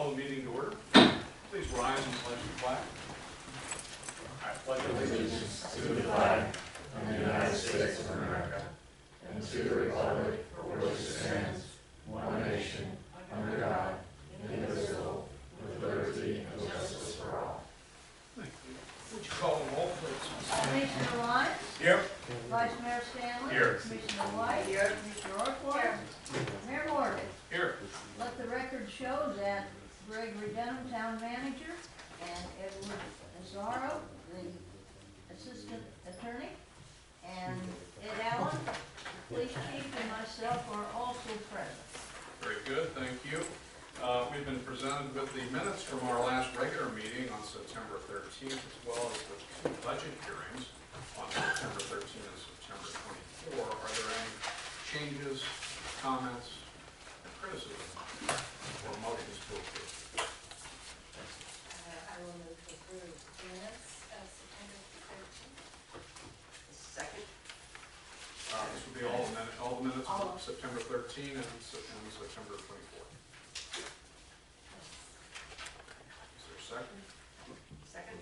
call the meeting to order. Please rise and pledge the flag. I pledge allegiance to the flag of the United States of America and to the republic for which it stands, one nation, under God, indivisible, with liberty and justice for all. Thank you. Would you call the roll, please? Commissioner Lyons? Here. Vice Mayor Stanley? Here. Commissioner White? Here. Commissioner Orthwell? Mayor Morgan? Here. Let the record show that Gregory Denham, Town Manager, and Edward Azaro, the Assistant Attorney, and Ed Allen, Police Chief, and myself are also present. Very good, thank you. We've been presented with the minutes from our last regular meeting on September 13th, as well as the two budget hearings on September 13th and September 24th. Are there any changes, comments, or criticism, or motions to approve? I will move to approve minutes of September 13th. Second. This would be all the minutes of September 13th and September 24th. Is there a second? Second.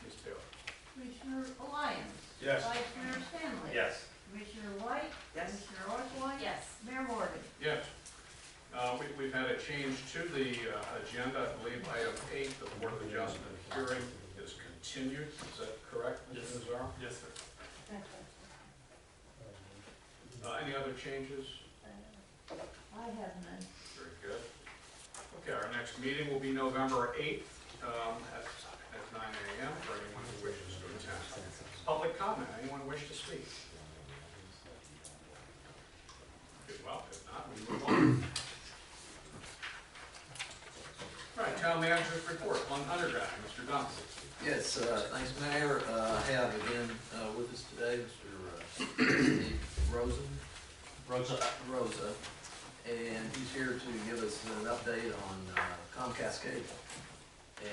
Ms. Taylor? Commissioner Lyons? Yes. Vice Mayor Stanley? Yes. Commissioner White? Yes. Commissioner Orthwell? Yes. Mayor Morgan? Yes. We've had a change to the agenda. I believe item 8, the Board of Adjustment hearing is continued. Is that correct, Mr. Nazaro? Yes, sir. Any other changes? I have none. Very good. Okay, our next meeting will be November 8th at 9 a.m. for anyone who wishes to attend. Public comment. Anyone wish to speak? Okay, well, if not, we move on. All right, Town Manager's report on underground. Mr. Johnson. Yes, thanks, Mayor. I have again with us today Mr. Steve Rosa, and he's here to give us an update on Comcast Cable.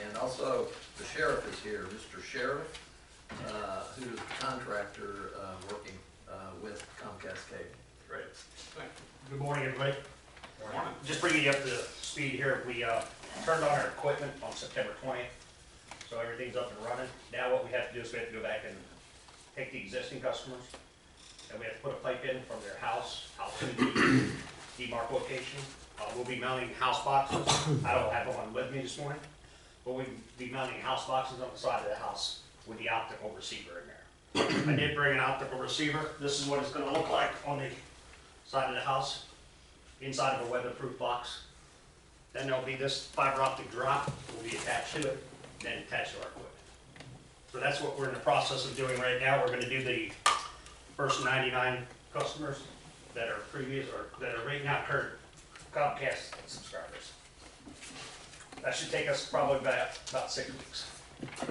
And also the sheriff is here, Mr. Sheriff, who is the contractor working with Comcast Cable. Great. Thank you. Good morning, everybody. Good morning. Just bringing you up to speed here. We turned on our equipment on September 20th, so everything's up and running. Now what we have to do is we have to go back and take the existing customers, and we have to put a pipe in from their house out to the demarc location. We'll be mounting house boxes. I don't have one with me this morning, but we'll be mounting house boxes on the side of the house with the optical receiver in there. I did bring an optical receiver. This is what it's going to look like on the side of the house, inside of a weatherproof box. Then there'll be this fiber optic drop will be attached to it, then attached to our equipment. So that's what we're in the process of doing right now. We're going to do the first 99 customers that are previous or that are right now current Comcast subscribers. That should take us probably about 6 weeks to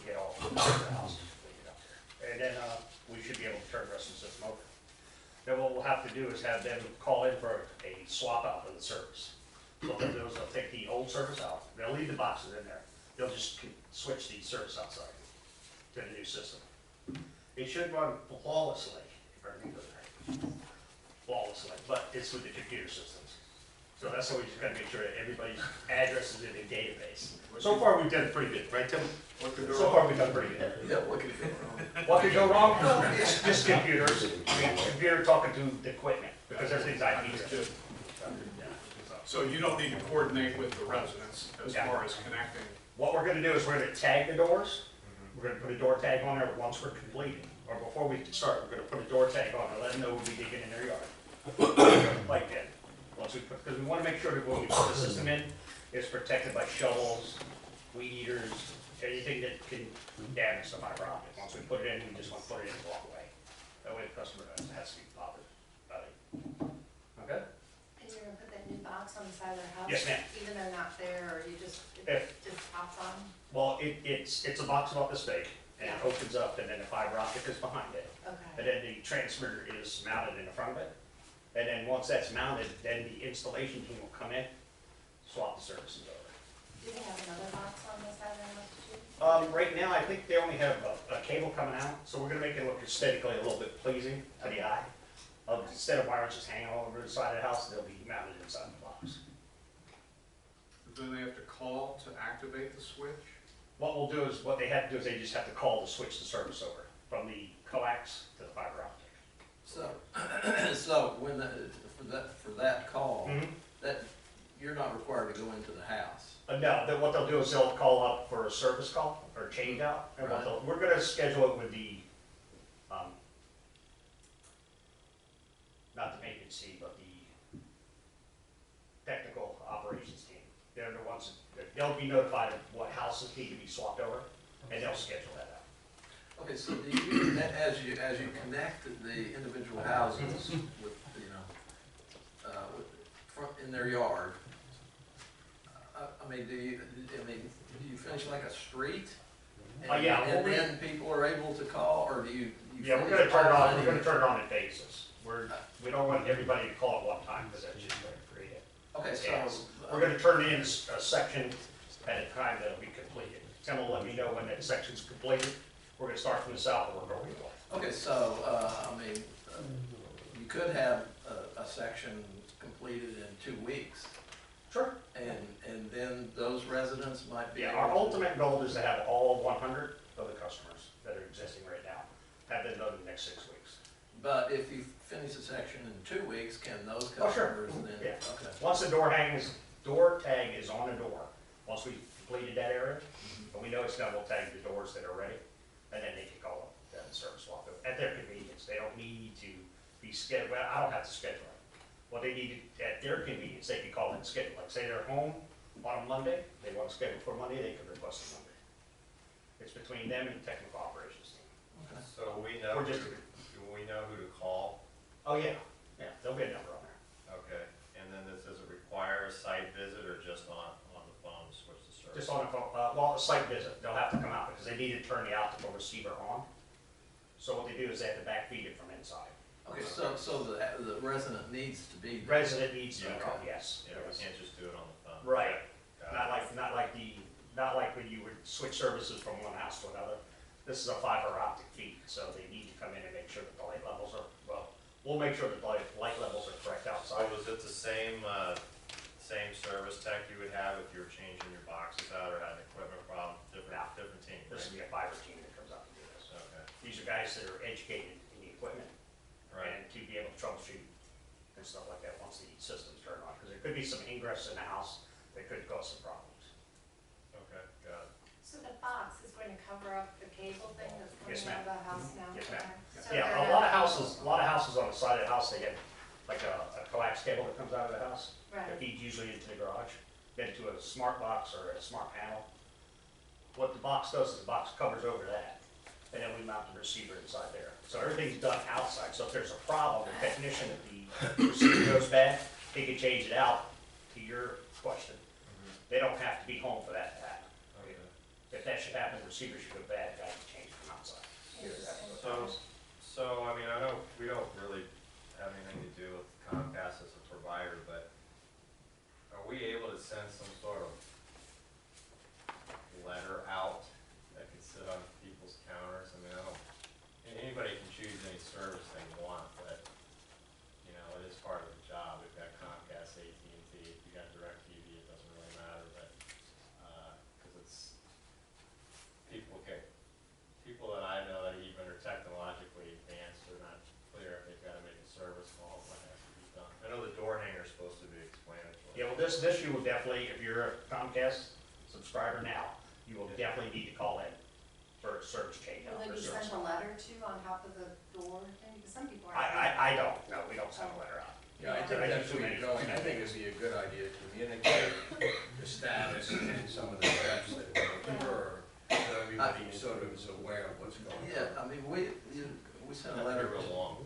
get all of the house. And then we should be able to turn the rest of the system over. Then what we'll have to do is have them call in for a swap out of the service. So what they'll do is they'll take the old service out. They'll leave the boxes in there. They'll just switch the service outside to the new system. It should run flawlessly, if everything goes right. Flawlessly, but it's with the computer systems. So that's why we just gotta make sure that everybody's address is in a database. So far, we've done pretty good, right, Tim? So far, we've done pretty good. Yeah, what could go wrong? What could go wrong? No, it's just computers. I mean, computer talking to the equipment, because everything's IP. So you don't need to coordinate with the residents as Yeah. far as connecting. What we're gonna do is we're gonna tag the doors. We're gonna put a door tag on there once we're completed, or before we start, we're gonna put a door tag on there, let them know we'll be digging in their yard. Like that. Once we put, because we wanna make sure that when we put the system in, it's protected by shovels, weed eaters, anything that can damage the fiber optic. Once we put it in, we just wanna put it in and walk away. That way the customer doesn't have to be bothered about it. Okay? And you're gonna put that new box on the side of their house? Yes, ma'am. Even though they're not there, or you just, If- it just pops on? Well, it's a box about this big, and it Yeah. opens up, and then the fiber optic is behind it. And Okay. then the transmitter is mounted in the front of it. And then once that's mounted, then the installation team will come in, swap the services over. Do they have another box on the side of their house too? Right now, I think they only have a cable coming out, so we're gonna make it look aesthetically a little bit pleasing to the eye. Instead of wires just hanging all over the side of the house, they'll be mounted inside the box. then they have to call to activate the switch? What we'll do is, what they have to do is they just have to call to switch the service over from the coax to the fiber optic. So, so when for that call, Mhm. that, you're not required to go into the house. No, then what they'll do is they'll call up for a service call or change out. And Right. we're gonna schedule it with the, not the maintenance team, but the technical operations team. They're the ones, they'll be notified of what houses need to be swapped over, and they'll schedule that out. Okay, so do you, as you connect the individual houses with, in their yard, I mean, do you finish like a street? And- Yeah, And well, then people are able to call, or do you? Yeah, we're finish gonna turn it on, all we're gonna turn it on in phases. We don't want everybody to call at one time, because that's just going to create it. Okay, so. Yes. We're gonna turn in a section at a time that'll be completed. Tim will let me know when that section's completed. We're gonna start from the south and work our way north. Okay, so, I mean, you could have a section completed in 2 weeks, Sure. and then those residents might be. Yeah, able our to- ultimate goal is to have all 100 of the customers that are existing right now have been done in the next 6 weeks. But if you finish a section in 2 weeks, can those Oh, sure. customers then? Yeah. Okay. Once the door tag is on the door, once we've completed that area, and we know it's done, we'll tag the doors that are ready, and then they can call up that service swap at their convenience. They don't need to be scheduled, well, I don't have to schedule it. What they need, at their convenience, they can call and schedule, like say they're home on a Monday, they want to schedule for Monday, they can request a Monday. It's between them and the technical operations team. Okay. So we know, We're just, do we know who to call? oh yeah, there'll be a number on there. Okay, and then does it require a site visit or just on the phone to switch the service? Just on a phone, well, a site visit, they'll have to come out because they need to turn the optical receiver on. So what they do is they have to backfeed it from inside. Okay, so the resident needs to be there. Resident needs to Yeah, come, okay. yes. Yeah, we yes. can't just do it on the phone. Right, Got it. not like when you would switch services from one house to another. This is a fiber optic feed, so they need to come in and make sure that the light levels are, well, we'll make sure that the light levels are correct So outside. was it the same service tech you would have if you were changing your boxes out or had an equipment problem? Different team, This right? will be a fiber team that comes out and do this. Okay, These are guys that are educated in the equipment right, and to be able to troubleshoot and stuff like that once the system's turned on. Because there could be some ingress in the house that could cause some problems. okay, got it. So the box is going to cover up the cable thing that's Yes, coming out of the house now? Yes, ma'am. Okay. So Yeah, they're a lot of not- houses on the side of the house, they have like a coax cable that comes out of the house. That Right, feeds usually into the garage, then to a smart box or a smart panel. What the box does is the box covers over that, and then we mount the receiver inside there. So everything's done outside, so if there's a problem, the technician, if the receiver goes bad, he can change it out, to your question. They don't have to be home for that to happen. Okay. If that should happen, the receiver should go bad, guy can change it from outside. So, I mean, I know we don't really have anything to do with Comcast as a provider, but are we able to send some sort of letter out that could sit on people's counters? I mean, anybody can choose any service they want, but, you know, it is part of the job. We've got Comcast, AT&T, if you got DirecTV, it doesn't really matter, but, cause it's, people that I know that even are technologically advanced are not clear if they've gotta make a service call, what has to be done. I know the door hanger's supposed to be explanatory. Yeah, well, this you will definitely, if you're a Comcast subscriber now, you will definitely need to call in for a service change will out they or be service. sent a letter to on top of the door thing? Because some people are. I don't, no, we don't send a letter out. Yeah, I think that's where you're going. I think it'd be a good idea to communicate the status and some of the steps that will occur, so everybody sort of is aware of what's going on. Yeah, I mean, we sent a letter, Real long.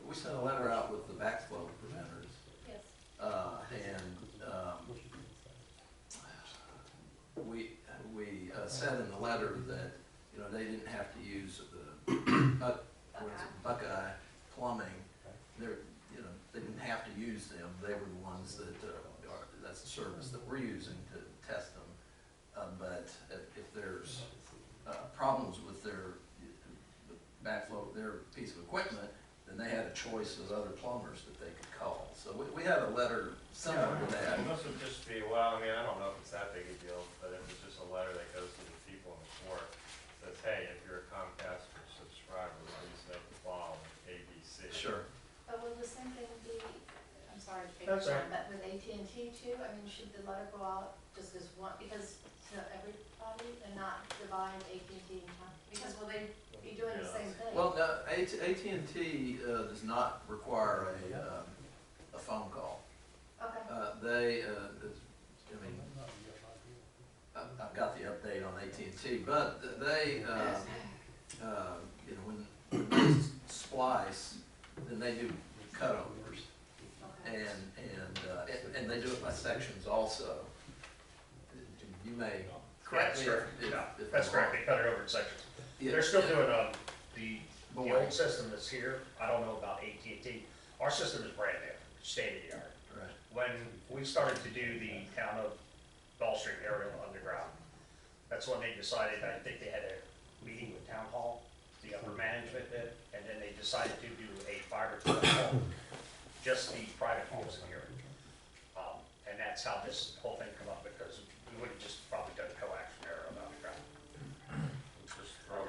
we sent a letter out with the backflow preventers. Yes. We said in the letter that, you know, they didn't have to use what is it, Buckeye Plumbing. They're, you know, they didn't have to use them. They were the ones that, that's the service that we're using to test them. But if there's problems with their backflow, their piece of equipment, then and they had a choice of other plumbers that they could call. So we had a letter similar to that. It must just be, well, I mean, I don't know if it's that big a deal, but it was just a letter that goes to the people in the court. Says, hey, if you're a Comcast subscriber, please note the following, A, B, C. Sure. But will the same thing be, I'm sorry to take That's you all on, but with AT&T too? I mean, should the letter go out just as one, because to everybody and not divide AT&T and Comcast? Because will they be doing the same thing? Well, no, AT&T does not require a phone call. Okay. I mean, I've got the update on AT&T, but they, you know, when they splice, then they do cutovers, Okay. and they do it by sections also. You may correct me That's correct. if Yeah, if that's I'm correct, wrong. they cut it over in sections. Yeah, They're still yeah. doing, the old system that's here, I don't know about AT&T. Our system is brand new, state of the art. Right. When we started to do the town of Gulfstream aerial underground, that's when they decided, I think they had a meeting with town hall, the upper management did, and then they decided to do a fiber to the home, just the private homes in here. And that's how this whole thing come up, because we would have just probably done a coaxial aerial underground. Just throw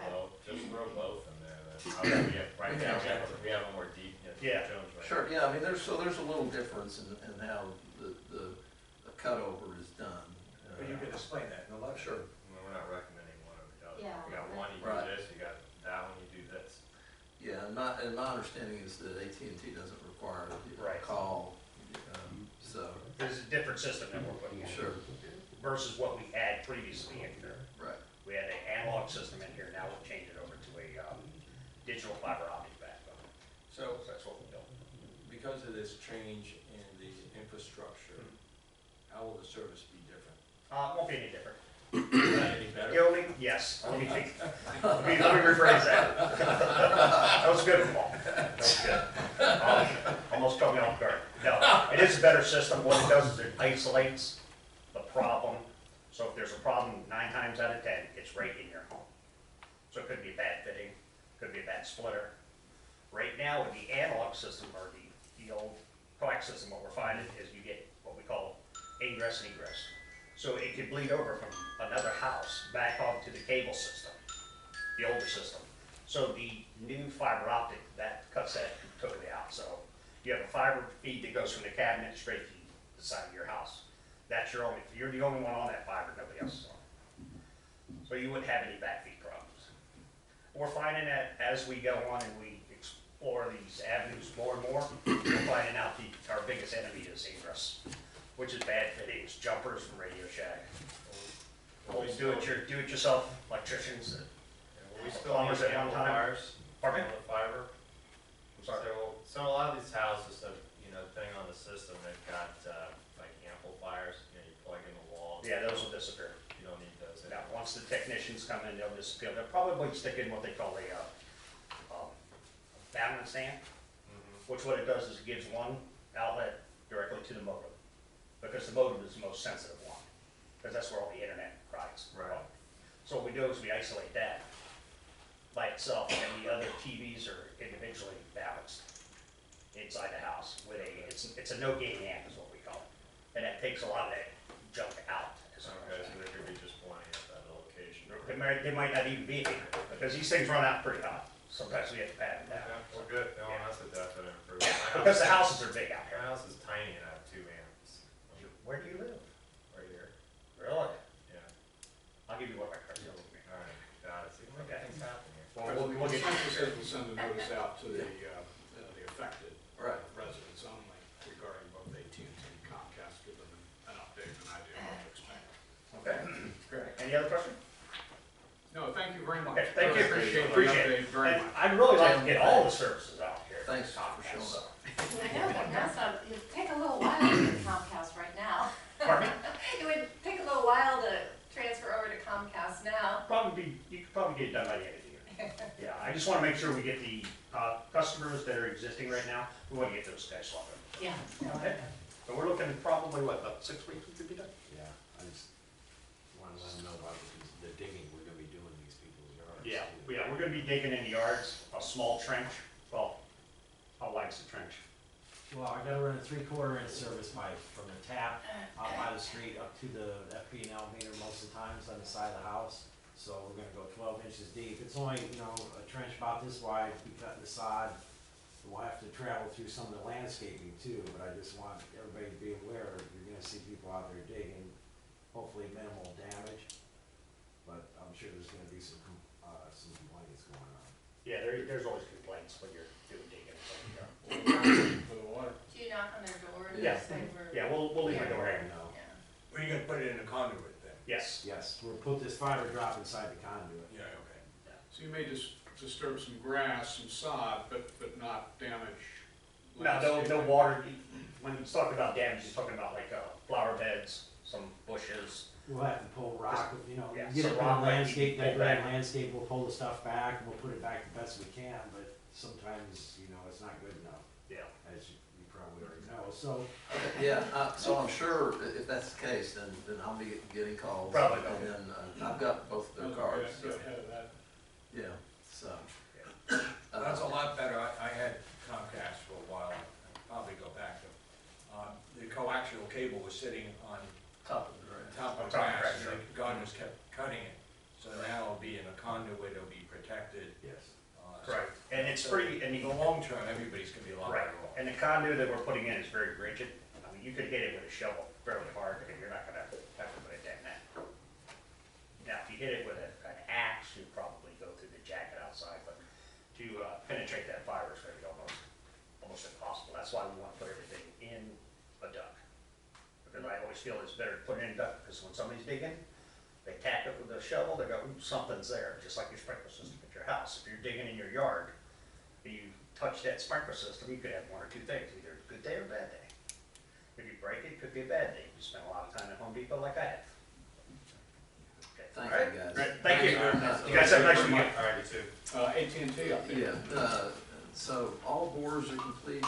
both in there then. I mean, right now, we have a more deep, Yeah. Jones right. Sure, yeah, I mean, there's a little difference in how the cutover is done. But you can explain that in the letter. Sure. I mean, we're not recommending one or the other. Yeah. You got one, you Right. do this, you got that one, you do this. Yeah, and my understanding is that AT&T doesn't require a Right. call, so, There's a different system that we're putting in. sure, Versus what we had previously in here. right. We had an analog system in here, now we'll change it over to a, digital fiber optic backbone. So, So that's what we're doing. because of this change in the infrastructure, how will the service be different? It won't be any different. Is that any better? The only, yes, let me think, let me rephrase that. That was good, Paul. That was good. Almost caught me off guard. No, it is a better system. What it does is it isolates the problem. So if there's a problem, 9 times out of 10, it's right in your home. So it could be a bad fitting, could be a bad splitter. Right now with the analog system or the old coax system, what we're finding is you get what we call ingress and egress. So it could bleed over from another house back onto the cable system, the older system. So the new fiber optic, that cuts that totally out. So you have a fiber feed that goes from the cabinet straight to the side of your house. That's your only, you're the only one on that fiber, nobody else is on it. So you wouldn't have any backfeed problems. We're finding that as we go on and we explore these avenues more and more, we're finding out our biggest enemy is egress, which is bad fittings, jumpers from Radio Shack. Always do it yourself electricians. Will we still Plumbers use at one time. amplifiers? Pardon me? On the fiber? I'm sorry. So a lot of these houses have, depending on the system, they've got, like amplifiers, you plug in the wall. Yeah, those will disappear. You don't need those Now, anymore. once the technicians come in, they'll disappear. They'll probably stick in what they call a balance amp, Mhm. which what it does is it gives one outlet directly to the modem. Because the modem is the most sensitive one, because that's where all the internet rides. Right. So what we do is we isolate that by itself, and the other TVs are individually balanced inside the house with it's a no-gain amp is what we call it. And that takes a lot of that junk out. Okay, so there could be just plenty at that location. They might not even be here, because these things run out pretty hot. Sometimes we have to pat them down. Yeah, well, good, no, Yeah. that's a definite improvement. Yeah, My because the house- houses are big out My here. house is tiny and I have 2 amps. Where do you live? Right here, Really? yeah. I'll give you one of my cards. You'll give me. All right, got it, see, look Okay. at things happening here. Well, we'll get Consensus says we'll send a notice out to the affected Right. residents only regarding both AT&T and Comcast, give them an update and an idea of what to expect. Okay, great. Any other questions? No, thank you very much. Okay, thank you. Appreciate the Appreciate update it. very And much. I'd really like to get all the services out here. Thanks for showing So- up. I know, but that's not, it'd take a little while to get Comcast right now. Pardon me? It would take a little while to transfer over to Comcast now. You could probably get it done by the end of the year. Yeah, I just want to make sure we get the customers that are existing right now, we want to get those guys swapped. Yeah. Okay. So we're looking probably, what, about 6 weeks we could be done? Yeah, I just wanna let them know about the digging we're gonna be doing in these people's yards. Yeah, we're gonna be digging in the yards, a small trench, well, How wide's the trench? Well, I gotta run a 3/4 inch service pipe from the tap out by the street up to the FP&L meter most of the times on the side of the house. So we're gonna go 12 inches deep. It's only, a trench about this wide, we cut the sod. We'll have to travel through some of the landscaping too, but I just want everybody to be aware, you're gonna see people out there digging, hopefully minimal damage. But I'm sure there's gonna be some complaints going on. Yeah, there's always complaints when you're doing digging. For the water. Do you knock on their door and Yeah. say we're? Yeah, we'll leave my door Right hanging. now. Yeah. Where are you gonna put it in a conduit then? Yes. Yes, we'll put this fiber drop inside the conduit. Yeah, okay. So you may just disturb some grass, some sod, but not damage. No landscaping. water. When he's talking about damage, he's talking about like flower beds, some bushes. We'll have to pull rock, Yeah, get some it in rock the might landscape, be pulled decorate back. landscape, we'll pull the stuff back, and we'll put it back the best we can, but sometimes, it's not good enough, Yeah. as you probably already know, so. Yeah, so I'm sure if that's the case, then I'll be getting calls. Probably. And then, I've got both of their cards, so, Get ahead of that. yeah, so. That's a lot better. I had Comcast for a while, I'll probably go back to, the coaxial cable was sitting on Top of the graph. top On of top of grass, grass, and the gardeners kept cutting it. So now it'll be in a conduit, it'll be protected. Yes. Right, and it's pretty, and In the long term, everybody's gonna be a lot right, better off. and the conduit that we're putting in is very rigid. I mean, you could hit it with a shovel fairly hard, and you're not gonna have to put it down that. Now, if you hit it with an axe, you'd probably go through the jacket outside, but to penetrate that fiber is gonna be almost impossible. That's why we wanna put everything in a duct. Because I always feel it's better to put it in a duct, because when somebody's digging, they tap it with a shovel, they go, ooh, something's there, just like your sprinkler system at your house. If you're digging in your yard, and you touch that sprinkler system, you could have one or two things, either a good day or a bad day. If you break it, it could be a bad day. You spend a lot of time at Home Depot like I have. Okay, Thank all right? you, guys. Great, thank you. Thank You guys have a nice weekend. All right, you too. AT&T update. Yeah, so all bores are completed.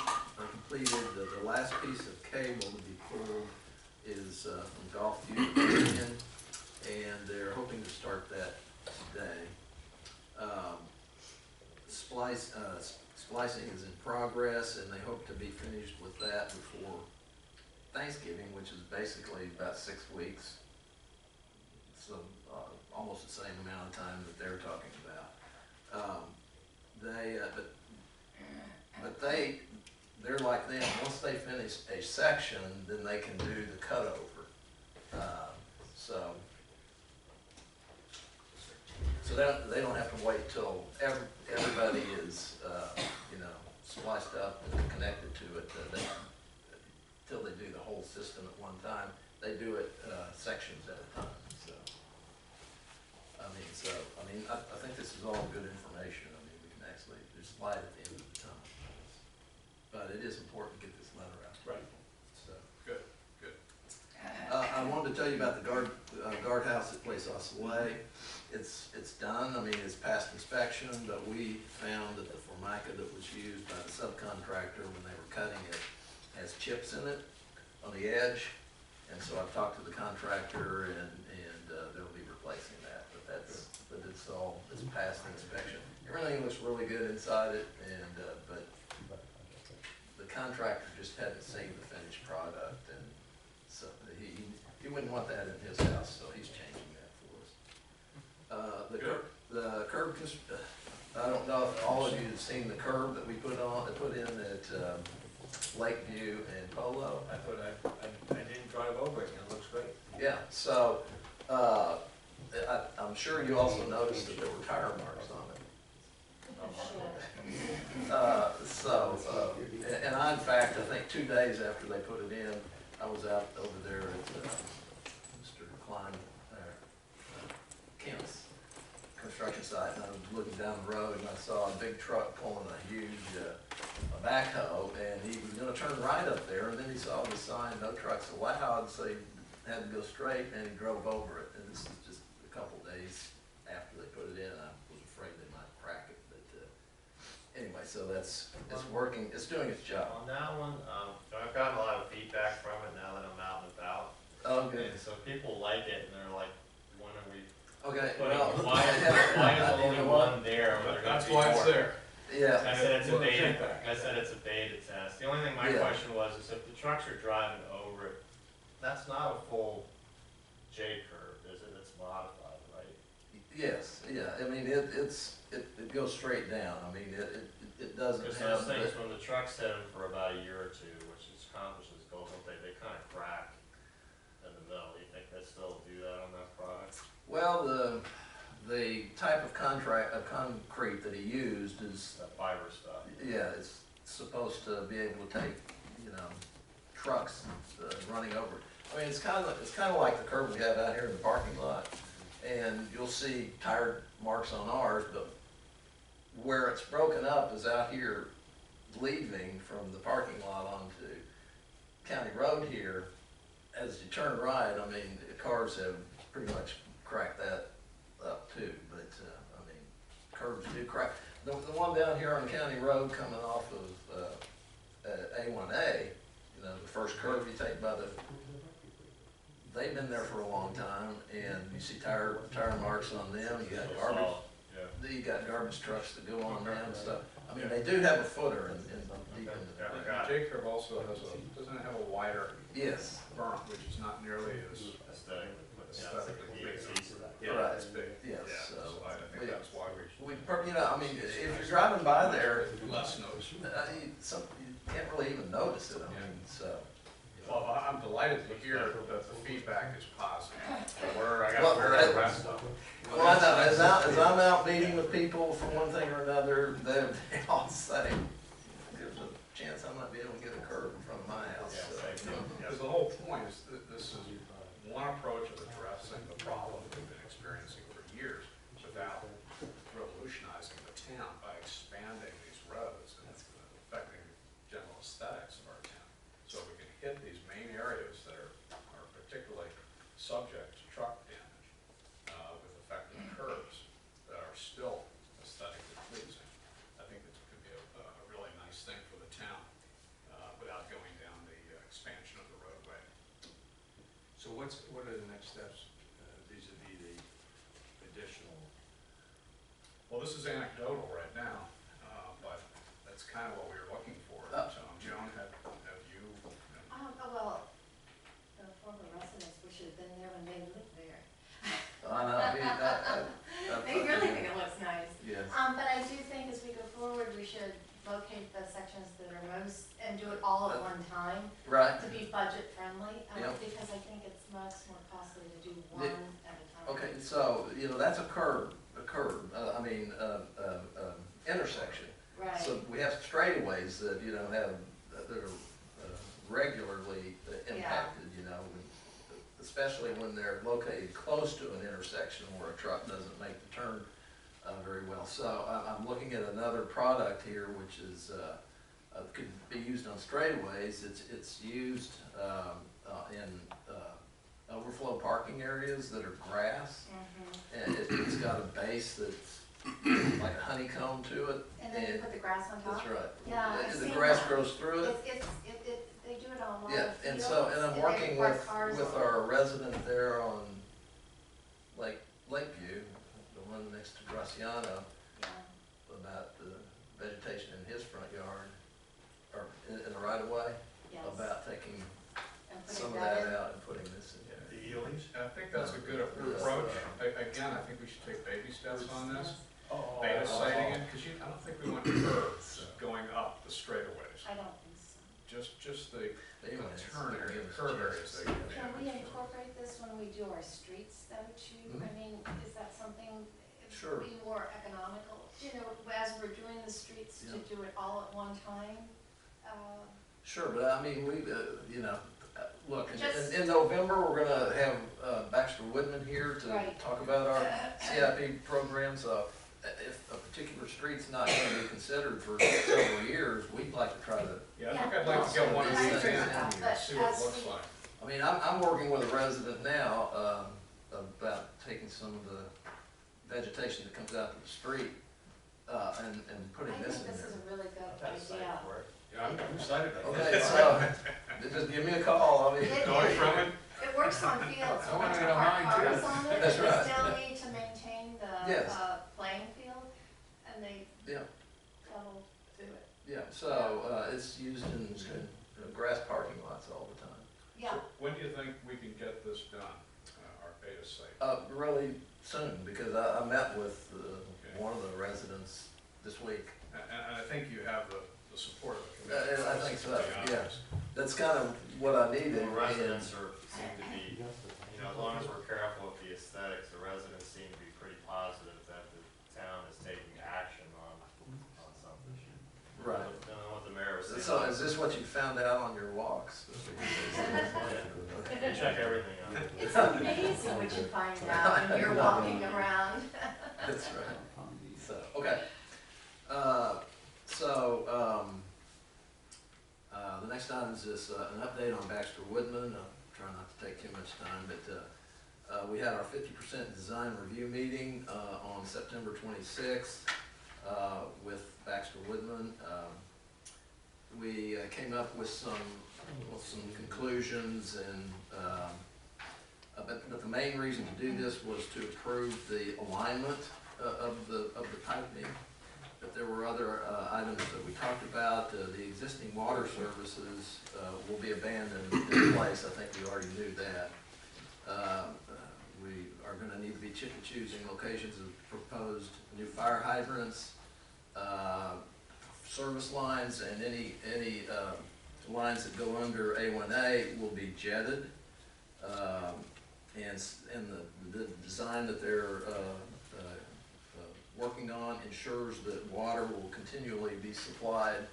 The last piece of cable to be pulled is from Gulfview Union, and they're hoping to start that today. Splicing is in progress, and they hope to be finished with that before Thanksgiving, which is basically about 6 weeks. So almost the same amount of time that they're talking about. They're like them. Once they finish a section, then they can do the cutover. So they don't have to wait till everybody is, spliced up and connected to it, till they do the whole system at one time. They do it, sections at a time, so. I think this is all good information. We can actually, there's light at the end of the tunnel. But it is important to get this letter out to Right. people, so. Good. I wanted to tell you about the guardhouse at Place Osaway. It's done, it's passed inspection, but we found that the formica that was used by the subcontractor when they were cutting it has chips in it on the edge. And so I've talked to the contractor and they'll be replacing that, but it's passed inspection. Everything looks really good inside it, but the contractor just hadn't seen the finished product, and so he wouldn't want that in his house, so he's changing that for us. The curb, I don't know if all of you have seen the curb that we put in at Lakeview and Polo. I thought I didn't drive over it, and it looks great. Yeah, so, I'm sure you also noticed that there were tire marks on it. And I, in fact, I think 2 days after they put it in, I was out over there at Mr. Klein, Kent's construction site, and I was looking down the road, and I saw a big truck pulling a huge a backhoe, and he was gonna turn right up there, and then he saw the sign, no trucks allowed, so he had to go straight, and he drove over it. And this is just a couple days after they put it in. I was afraid they might crack it, but anyway, so it's working, it's doing its job. On that one, I've gotten a lot of feedback from it now that I'm out and about. Oh, good. And so people like it, and they're like, when are we Okay, putting, well. why is there only one there? When there gonna That's be why it's more? there. Yeah, I said it's a Well, beta, feedback. I said it's a beta test. The only thing my Yeah. question was is if the trucks are driving over it, that's not a full J curve, is it? It's modified, right? yes, yeah, I mean, it goes straight down, I mean, it doesn't Because have. those things, when the trucks hit them for about a year or two, which is accomplishes goals, don't they kind of crack in the middle. You think they still do that on that product? Well, the type of concrete that he used is, That fiber stuff? yeah, it's supposed to be able to take, trucks running over it. I mean, it's kind of like the curb we have out here in the parking lot, and you'll see tire marks on ours, but where it's broken up is out here leaving from the parking lot onto County Road here. As you turn right, I mean, the cars have pretty much cracked that up too, but, I mean, curves do crack. The one down here on County Road coming off of, A1A, the first curve you take by they've been there for a long time, and you see tire marks on them, you got garbage, Yeah. you got garbage trucks that go on them and stuff. I mean, they do have a footer in deep in Yeah, the, I got The J curve also doesn't it have a wider yes, berm, which is not nearly as Aesthetically, yeah, it's like aesthetically the pleasing. DXC. Yeah, Right. it's big. yes, Yeah, so. So I think that's why We, I mean, if you're driving by there, less noticeable. you can't really even notice it, I mean, so. Well, I'm delighted to hear that the feedback is positive. I Well, got where the rest of them. Well, I know, as I'm out meeting with people for one thing or another, they all say, there's a chance I might be able to get a curb in front of my house. Yeah, so, same thing. Because the whole point is that this is one approach of addressing the problem that we've been experiencing for years without revolutionizing the town by expanding these roads and affecting general aesthetics of our town. So we can hit these main areas that are particularly subject to truck damage with effective curbs that are still aesthetically pleasing. I think this could be a really nice thing for the town without going down the expansion of the roadway. So what are the next steps vis-a-vis the additional? Well, this is anecdotal right now, but that's kind of what we were looking for. So, Joan, have you? Well, the former residents wish it had been there when they lived there. I know, They really think it looks nice. yes, But I do think as we go forward, we should locate the sections that are most, and do it all at one time right, to be budget friendly, Yep. because I think it's much more costly to do one at a time. okay, so, that's a curb, intersection. Right. So we have straightaways that, that are regularly impacted, especially when they're located close to an intersection where a truck doesn't make the turn very well. So I'm looking at another product here, which is, could be used on straightaways. It's used in overflow parking areas that are grass, Mhm. and it's got a base that's like a honeycomb to it. And then you put the grass on top? That's right. Yeah, I've The seen grass that. grows through it. They do it on a lot Yeah, of and fields. so, and I'm they working park cars with on it. our resident there on Lakeview, the one next to Graciano, Yeah. about the vegetation in his front yard, or in the right of way, Yes. about taking And putting some of that in. out and putting this in. The Ely's? And I think that's a good approach. Again, I think we should take baby steps on this. Oh, Beta sighting it, because I don't think we want curbs going up the straightaways. I don't think so. Just the Anyway, it's turn gonna area, give us a curb chance areas to that see. get Can we damaged. incorporate this when we do our streets though too? I Mhm. mean, is that something, it Sure. would be more economical? As we're doing the streets, to Yeah. do it all at one time? Sure, but I mean, we, look, Just- in November, we're gonna have Baxter Woodman here to Right. talk about our CIP program, so if a particular street's not gonna be considered for several years, we'd like to try to, Yeah, I think I'd like to get one of Yeah. these in Yeah. and see what it looks like. I mean, I'm working with a resident now, about taking some of the vegetation that comes out to the street, and putting I this think in this there. is a really good That's idea. site for it. Yeah, I'm excited about Okay, this. so, just give me a call, I'll be. It- Noise friendly? It works on fields. I wanna Once get you on park mine, too. cars on it, That's they right. still need to maintain the Yes. playing field, and they Yeah. tell So, it's used in grass parking lots all the time. Yeah, So when do you think we can get this done, our beta site? Really soon, because I met with Okay. one of the residents this week. And I think you have the support of the committee. I think so, to be yeah. honest. That's kind of what I needed. The residents and- seem to be, you know, as long as we're careful with the aesthetics, the residents seem to be pretty positive that the town is taking action on something. Right. I don't know what the mayor was saying. So is this what you found out on your walks? Yeah. Check everything out. it's amazing what you find out when you're walking around. That's right. So, okay. The next item is this, an update on Baxter Woodman. I'll try not to take too much time, but we had our 50% design review meeting on September 26th with Baxter Woodman. We came up with some conclusions, and but the main reason to do this was to approve the alignment of the piping. But there were other items that we talked about. The existing water services will be abandoned in place. I think we already knew that. We are going to need to be choosing locations of proposed new fire hydrants, service lines, and any lines that go under A1A will be jetted. And the design that they're working on ensures that water will continually be supplied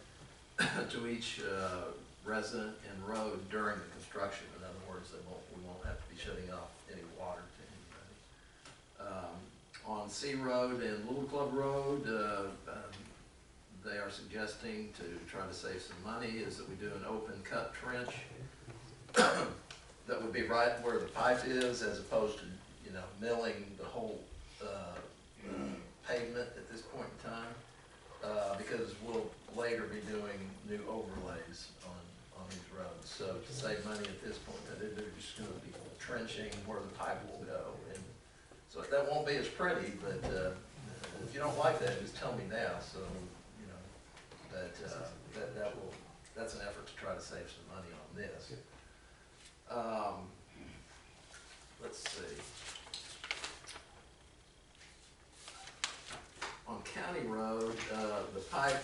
to each resident and road during the construction. In other words, we won't have to be shutting off any water to anybody. On C Road and Little Club Road, they are suggesting, to try to save some money, is that we do an open cut trench that would be right where the pipe is, as opposed to, milling the whole pavement at this point in time, because we'll later be doing new overlays on these roads. So to save money at this point, they're just gonna be trenching where the pipe will go. And so that won't be as pretty, but if you don't like that, just tell me now, so, that's an effort to try to save some money on this. Let's see. On County Road, the pipe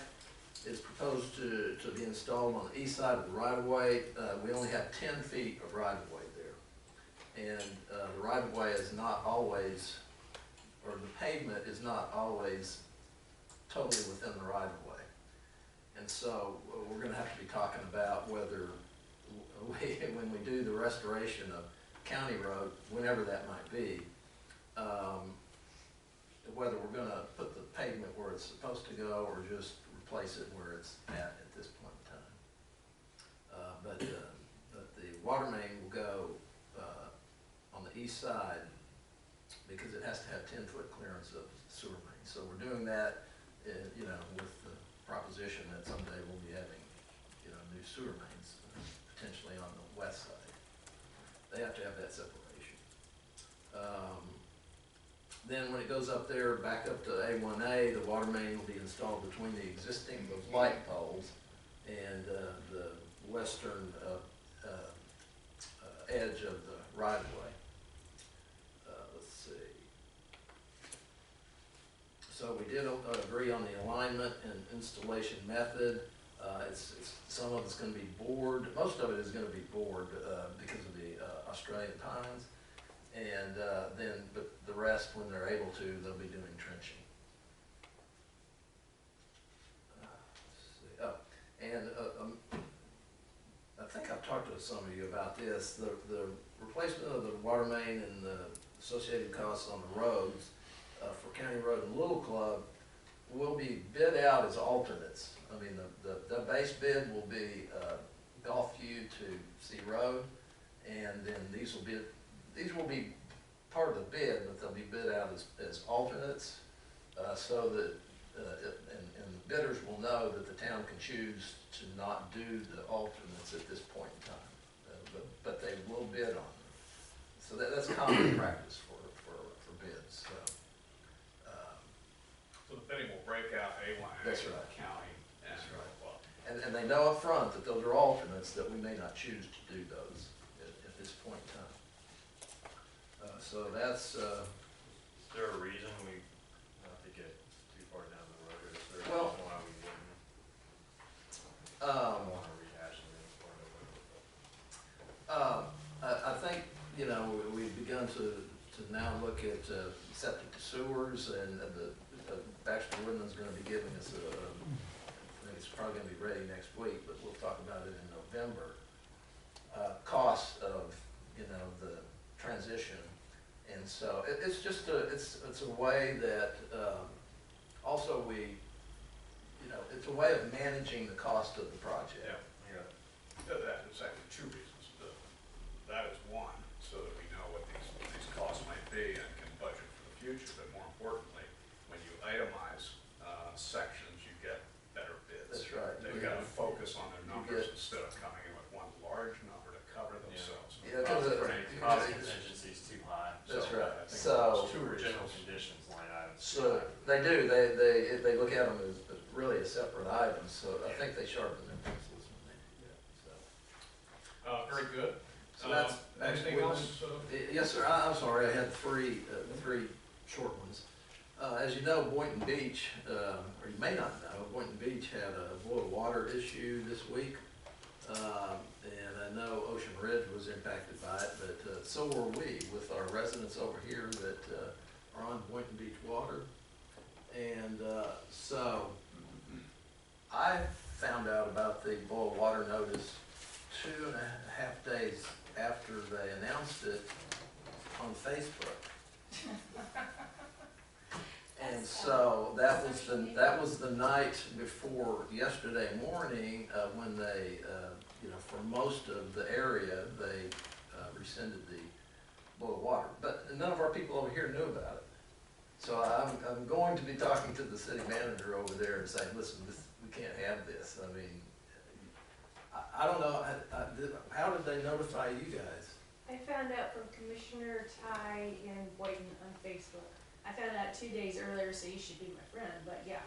is proposed to be installed on the east side of the right-of-way. We only have 10 feet of right-of-way there. And the right-of-way is not always, or the pavement is not always totally within the right-of-way. And so we're gonna have to be talking about whether when we do the restoration of County Road, whenever that might be, whether we're gonna put the pavement where it's supposed to go or just replace it where it's at this point in time. But the water main will go on the east side because it has to have 10-foot clearance of sewer main. So we're doing that, with the proposition that someday we'll be having, new sewer mains potentially on the west side. They have to have that separation. Then when it goes up there, back up to A1A, the water main will be installed between the existing, those light poles, and the western edge of the right-of-way. Let's see. So we did agree on the alignment and installation method. Some of it's going to be bored. Most of it is going to be bored because of the Australian pines. And but the rest, when they're able to, they'll be doing trenching. I think I've talked to some of you about this. The replacement of the water main and the associated costs on the roads for County Road and Little Club will be bid out as alternates. I mean, the base bid will be Gulfview to C Road, and then these will be part of the bid, but they'll be bid out as alternates, so that and the bidders will know that the town can choose to not do the alternates at this point in time, but they will bid on them. So that's common practice for bids. So the bidding will break out A1A, That's right. county, and, That's right. well, they know up front that those are alternates, that we may not choose to do those at this point in time. So that's, Is there a reason we, not to get too far down the road, is there a Well, reason why we didn't? I don't um, wanna rehash any part of it. I think, you know, we've begun to now look at septic to sewers, and Baxter Woodland's gonna be giving us I think it's probably gonna be ready next week, but we'll talk about it in November. Cost of, you know, the transition. And so it's just it's a way that, also we, you know, it's a way of managing the cost of the project. Yeah. That's actually two reasons. That is one, so that we know what these costs might be and can budget for the future, but more importantly, when you itemize sections, you get better bids. That's right. They've got to focus on their numbers instead of coming in with one large number to cover themselves. Yeah, because Cost contingency is too high. That's So, right. I think So- those two For general reasons. conditions line items. So they do, they look at them as really as separate items, so I think they sharpen their pencils when they do that, so. Very good. So that's, Anything else? Yes, sir, I'm sorry, I had three short ones. As you know, Boynton Beach, or you may not know, Boynton Beach had a boil water issue this week. And I know Ocean Ridge was impacted by it, but so were we with our residents over here that are on Boynton Beach water. And so I found out about the boil water notice 2.5 days after they announced it on Facebook. And so that was the night before yesterday morning, when they, you know, for most of the area, they rescinded the boil water. But none of our people over here knew about it. So I'm going to be talking to the city manager over there and saying, listen, we can't have this. I mean, I don't know, how did they notify you guys? I found out from Commissioner Ty in Boynton on Facebook. I found out 2 days earlier, so you should be my friend, but yeah.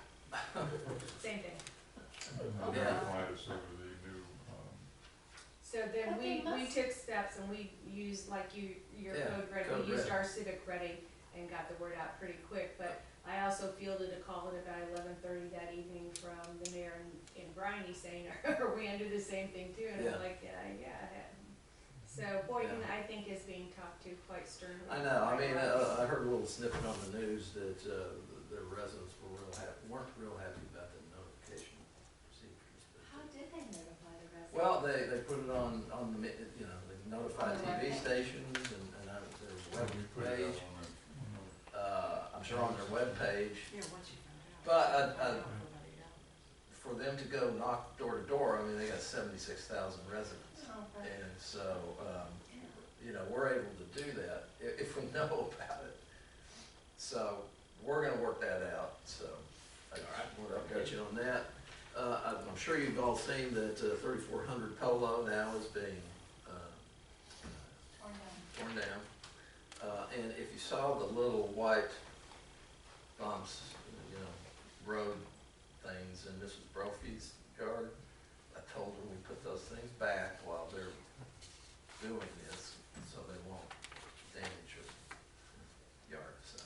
Same thing. Yeah. So then Okay, we took steps and we used, like your Yeah, Code Red, Code we used Red. our Civic Ready and got the word out pretty quick, but I also fielded a call at about 11:30 that evening from the mayor in Briney saying, are we under the same thing too? And Yeah. I'm like, yeah. So Boynton, I think, is being talked to quite sternly. I know, I mean, I heard a little snippet on the news that their residents weren't real happy about the notification procedures. How did they notify the residents? Well, they put it on the, you know, they notified On the TV webpage. stations and their web page. I'm sure on their webpage. Yeah, once you found out. But for them to go knock door to door, I mean, they got 76,000 residents. Oh, but- And so, you know, we're able to do that if we know about it. So we're gonna work that out, so I just wanted to update you on that. I'm sure you've all seen that 3400 Polo now is being Or no. torn down. And if you saw the little white bumps, you know, road things in Mrs. Brophy's yard, I told her we put those things back while they're doing this, so they won't damage your yard, so.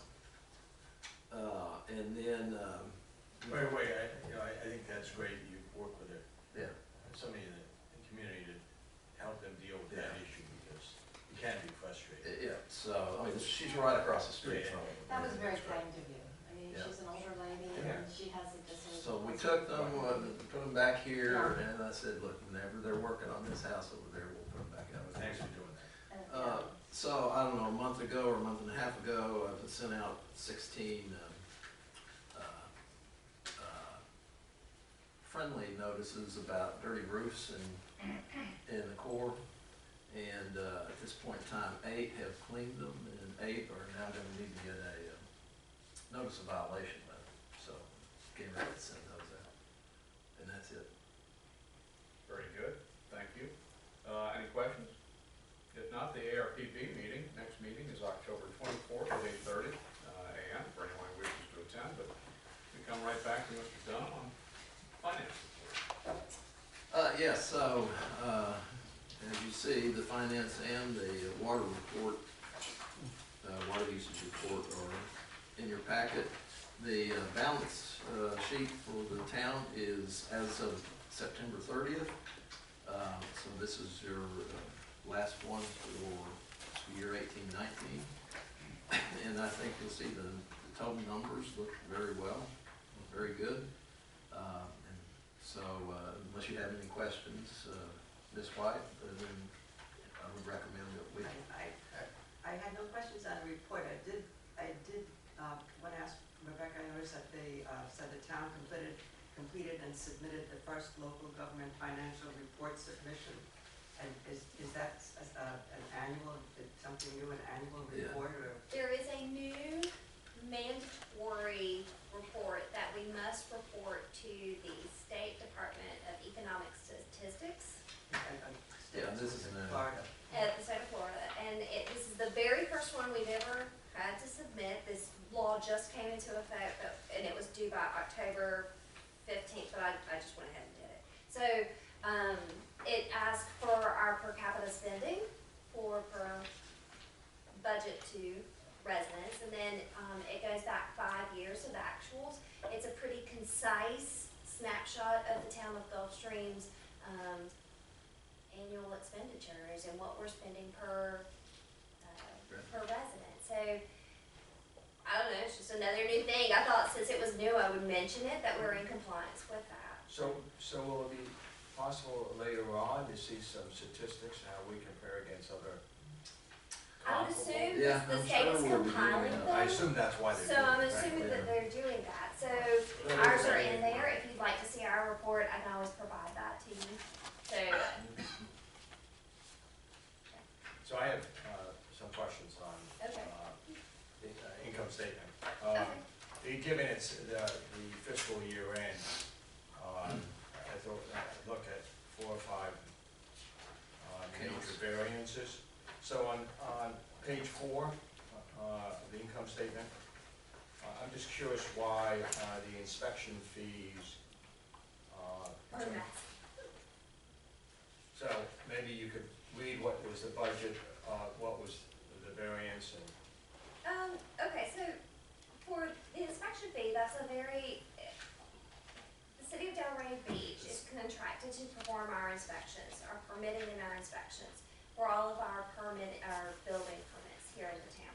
And then, Wait, I think that's great, you work with yeah, somebody in the community to help them deal with that Yeah. issue, because it can be frustrating. yeah, so, I mean, she's right across the street Yeah. from me. That was very kind of you. I mean, Yeah. she's an older lady Yeah. and she has a disability. So we took them, put them back here, and I said, look, whenever they're working on this house over there, we'll put them back out. Thanks for doing that. And, So, I don't know, a month ago or a month and a half ago, I sent out 16 friendly notices about dirty roofs in the core. And at this point in time, 8 have cleaned them, and 8 are now gonna need to get a notice of violation letter. So, getting ready to send those out. And that's it. Very good, thank you. Any questions? If not, the ARPB meeting, next meeting is October 24th at 8:30 a.m. for anyone who wishes to attend, but we come right back to Mr. Dunham on finance report. Yes, so, as you see, the finance and the water report, water usage report are in your packet. The balance sheet for the town is as of September 30th. So this is your last one for year 18-19. And I think you'll see the total numbers look very well, very good. And so unless you have any questions, Ms. White, then I would recommend that we. I had no questions on the report. I did want to ask Rebecca, I noticed that they said the town completed and submitted the first local government financial report submission. And is that an annual, something new, an annual Yeah. report, or? There is a new mandatory report that we must report to the State Department of Economic Statistics Yeah, this is in Florida. at the state of Florida. And this is the very first one we've ever had to submit. This law just came into effect, and it was due by October 15th, but I just went ahead and did it. So, it asks for our per capita spending per budget to residents, and then it goes back 5 years of actuals. It's a pretty concise snapshot of the town of Gulfstream's annual expenditures and what we're spending per resident. So, I don't know, it's just another new thing. I thought since it was new, I would mention it, that we're in compliance with that. So will it be possible later on to see some statistics, how we compare against other I would comparable? assume Yeah, the I'm state sure is we'll be doing compiling that. them. I assume that's why they're So doing I'm it, assuming right? that they're doing that. So ours are in there. If you'd like to see our report, I can always provide that to you. So I have some questions on Okay. the income statement. Okay. Given it's the fiscal year end, I thought I'd look at 4 or 5 major variances. So on page 4 of the income statement, I'm just curious why the inspection fees. Okay. So maybe you could read what was the budget, what was the variance, and Okay, so for the inspection fee, that's the city of Delray Beach is contracted to perform our inspections, our permitting and our inspections for all of our building permits here in the town.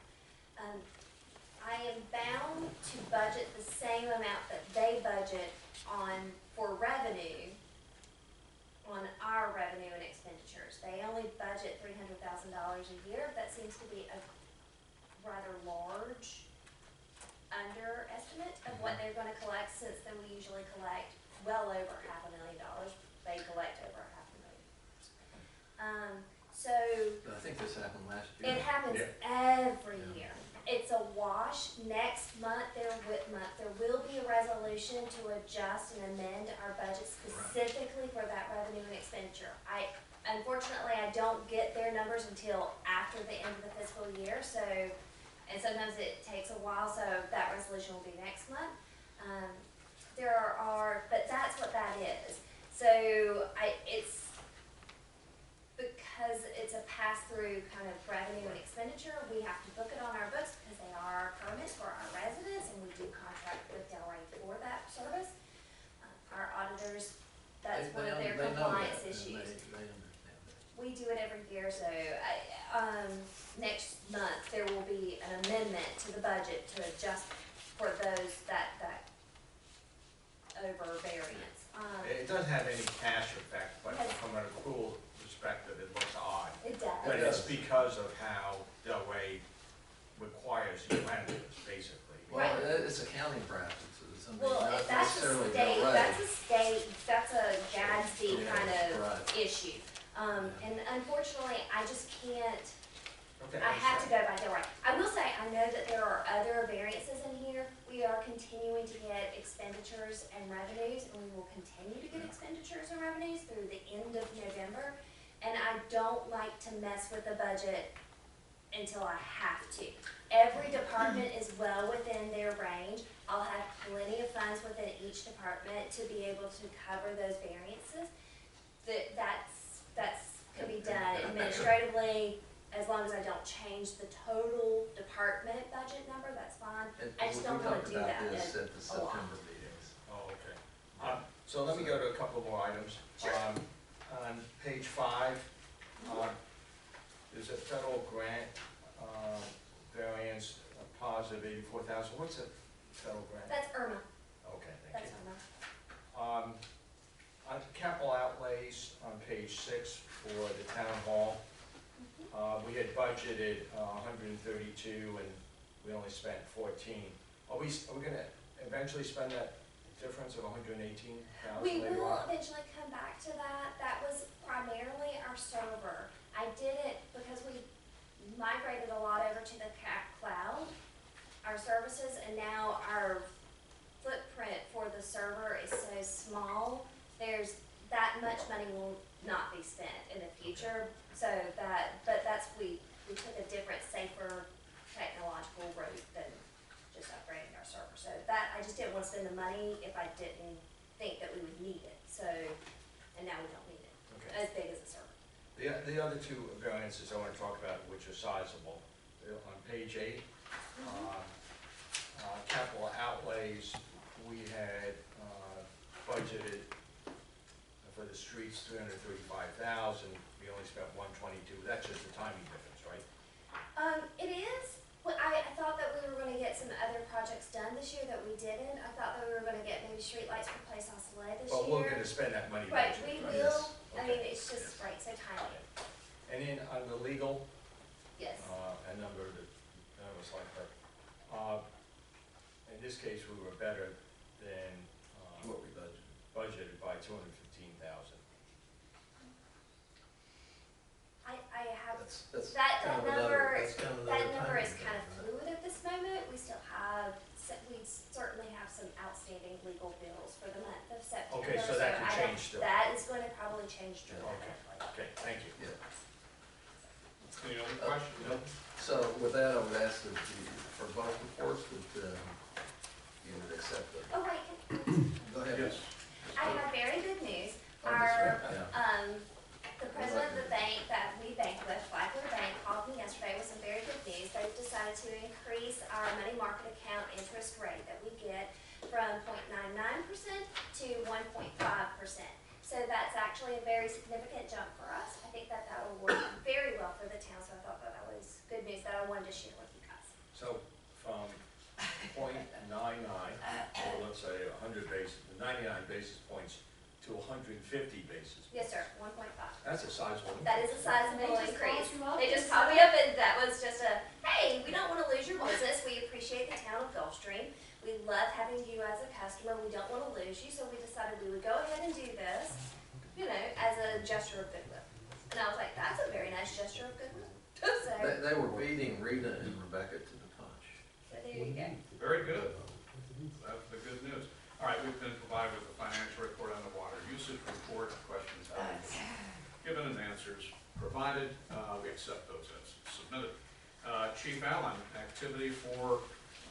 I am bound to budget the same amount that they budget for revenue on our revenue and expenditures. They only budget $300,000 a year. That seems to be a rather large underestimate of what they're gonna collect, since then we usually collect well over $500,000. They collect over $500,000. So I think this happened last year. it happens every year. It's a wash. Next month, there will be a resolution to adjust and amend our budget specifically for that revenue and expenditure. Unfortunately, I don't get their numbers until after the end of the fiscal year, and sometimes it takes a while, so that resolution will be next month. But that's what that is. So it's because it's a pass-through kind of revenue and expenditure, we have to book it on our books because they are permits for our residents, and we do contract with Delray for that service. Our auditors, that's one of their compliance issues. They understand that. We do it every year, so next month, there will be an amendment to the budget to adjust for those that over variance. it doesn't have any cash effect, but from an accrual perspective, it looks odd. It does. But it's because of how Delray requires you to manage this, basically. Well, Right. it's accounting practices, I mean, Well, not that's a necessarily state, Delray. that's a Gadsby Yeah, kind of right. issue. And unfortunately, I just can't, Okay, I have to go by Delray. I will say, I know that there are other variances in here. We are continuing to get expenditures and revenues, and we will continue to get expenditures and revenues through the end of November. And I don't like to mess with the budget until I have to. Every department is well within their range. I'll have plenty of funds within each department to be able to cover those variances. that's can be done administratively, as long as I don't change the total department budget number, that's fine. And I just don't wanna do that We talked about this in at the a lot. September meetings. Oh, okay. So let me go to a couple more items. Sure. On page 5, there's a federal grant, variance, positive 84,000. What's a federal grant? That's Irma, Okay, thank that's you. Irma. On capital outlays on page 6 for the town hall, we had budgeted 132 and we only spent 14. Are we gonna eventually spend that difference of 118,000 We later will on? eventually come back to that. That was primarily our server. I did it because we migrated a lot over to the cloud, our services, and now our footprint for the server is so small, there's that much money will not be spent in the future. So but we took a different, safer technological route than just upgrading our server. So that, I just didn't want to spend the money if I didn't think that we would need it. So, and now we don't need it, Okay. as big as a server. The other two variances I want to talk about, which are sizable, they're on page 8, capital outlays, we had budgeted for the streets 335,000, we only spent 122. That's just a timing difference, right? It is. Well, I thought that we were gonna get some other projects done this year that we didn't. I thought that we were gonna get maybe streetlights replaced on Soleil this year. But we're gonna spend that money. Right, eventually, we right? will. Yes. I mean, Okay. it's just, right, so timing. And then on the legal, Yes. a number that was like that. In this case, we were better than What we budgeted. budgeted by 215,000. I have, That's that kind of number, that's kind of that another number is timing kind of thing, right? fluid at this moment. We still have, we certainly have some outstanding legal bills for the month of September. Okay, so that can I don't- change still. That is going to probably change Okay, dramatically. okay, thank you. Yeah. Any other questions? Nope. So with that, I would ask that for both reports, that you would accept them. Oh, wait, Go ahead. Yes. I have very good news. Oh, this Our, one, yeah. the president of the bank that we bank with, Flagler Bank, called me yesterday with some very good news. They've decided to increase our money market account interest rate that we get from 0.99% to 1.5%. So that's actually a very significant jump for us. I think that will work very well for the town, so I thought that was good news that I wanted to share with you guys. So from 0.99, or let's say 99 basis points to 150 basis points. Yes, sir, 1.5. That's a sizable. That is a sizable They just increase. called you up They and just called me said- up and that was just a, hey, we don't wanna lose your business, we appreciate the town of Gulfstream. We love having you as a customer, we don't wanna lose you, so we decided we would go ahead and do this, you know, as a gesture of goodwill. And I was like, that's a very nice gesture of goodwill. So, They were beating Rita and Rebecca to the punch. so there you go. Very good. That's the good news. All right, we've been provided with a financial report on the water usage report. Questions have been given and answers provided. We accept those as submitted. Chief Allen, activity for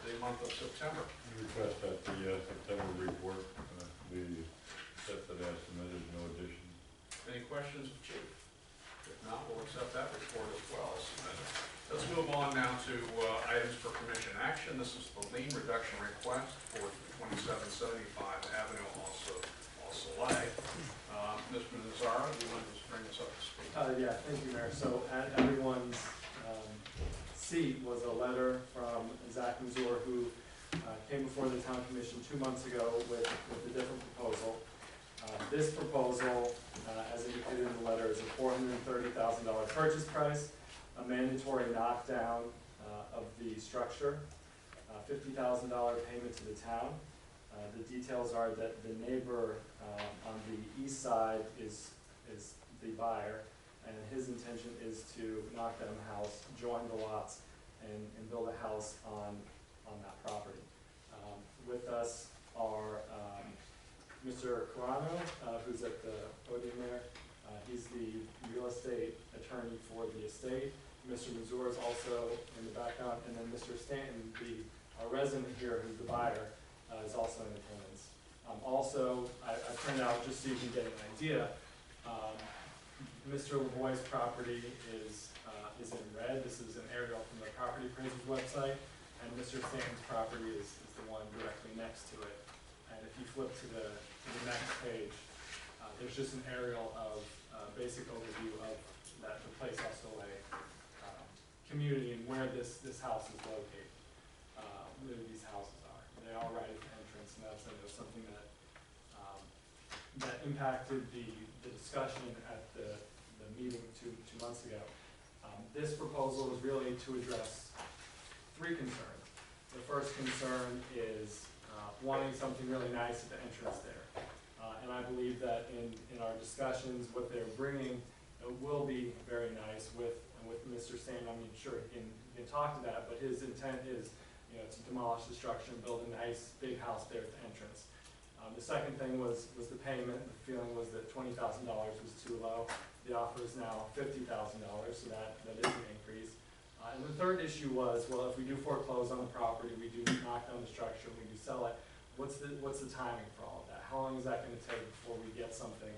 the month of September. Request that the September report be accepted as submitted, no addition. Any questions of Chief? If not, we'll accept that report as well as submitted. Let's move on now to items for commission action. This is the lien reduction request for 2775 Avenue, also Soleil. Mr. Nazara, do you want to just bring us up to speed? Yeah, thank you, Mayor. So at everyone's seat was a letter from Zach Mazur, who came before the town commission 2 months ago with a different proposal. This proposal, as indicated in the letter, is a $430,000 purchase price, a mandatory knockdown of the structure, $50,000 payment to the town. The details are that the neighbor on the east side is the buyer, and his intention is to knock down the house, join the lots, and build a house on that property. With us are Mr. Carano, who's at the podium there. He's the real estate attorney for the estate. Mr. Mazur is also in the background, and then Mr. Stanton, our resident here, who's the buyer, is also in attendance. Also, I printed out, just so you can get an idea, Mr. Lavoie's property is in red. This is an aerial from the property appraiser's website, and Mr. Stanton's property is the one directly next to it. And if you flip to the next page, there's just an aerial of basic overview of the Place Hostelay community and where this house is located, where these houses are. They are right at the entrance, and that's something that that impacted the discussion at the meeting two months ago. This proposal is really to address three concerns. The first concern is wanting something really nice at the entrance there. And I believe that in our discussions, what they're bringing will be very nice with Mr. Stanton. I'm sure he can talk to that, but his intent is, to demolish the structure and build a nice big house there at the entrance. The second thing was the payment. The feeling was that $20,000 was too low. The offer is now $50,000, so that is an increase. And the third issue was, well, if we do foreclose on the property, we do knock down the structure, we do sell it, what's the timing for all of that? How long is that going to take before we get something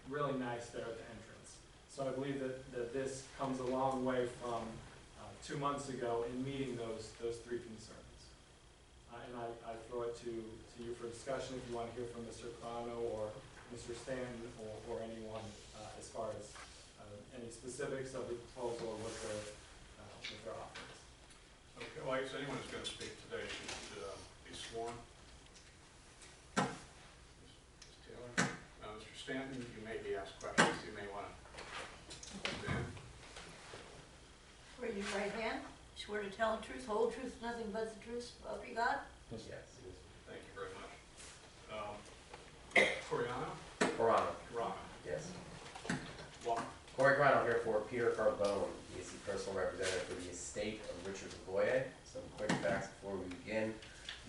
really nice there at the entrance? So I believe that this comes a long way from 2 months ago in meeting those three concerns. And I throw it to you for discussion if you want to hear from Mr. Carano or Mr. Stanton or anyone as far as any specifics of the proposal or what their offer is. Okay, well, I guess anyone who's going to speak today should be sworn. Ms. Taylor? Mr. Stanton, you may be asked questions. You may want to stand. Raise your right hand. Swear to tell the truth, whole truth, nothing but the truth, so help you God. Yes. Thank you very much. Coriano? Corano. Yes. Well, Corey Corano here for Peter Carbone, he is the personal representative for the estate of Richard Lavoie. Some quick facts before we begin.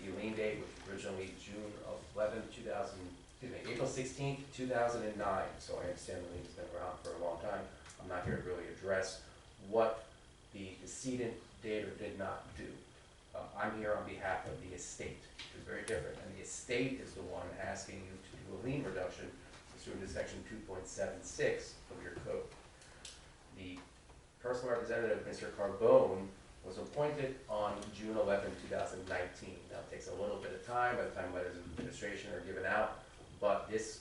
The lien date was originally April 16th, 2009. So I understand the lien's been around for a long time. I'm not here to really address what the decedent did or did not do. I'm here on behalf of the estate, which is very different. And the estate is the one asking you to do a lien reduction pursuant to section 2.76 of your code. The personal representative, Mr. Carbone, was appointed on June 11, 2019. Now it takes a little bit of time by the time letters of administration are given out, but this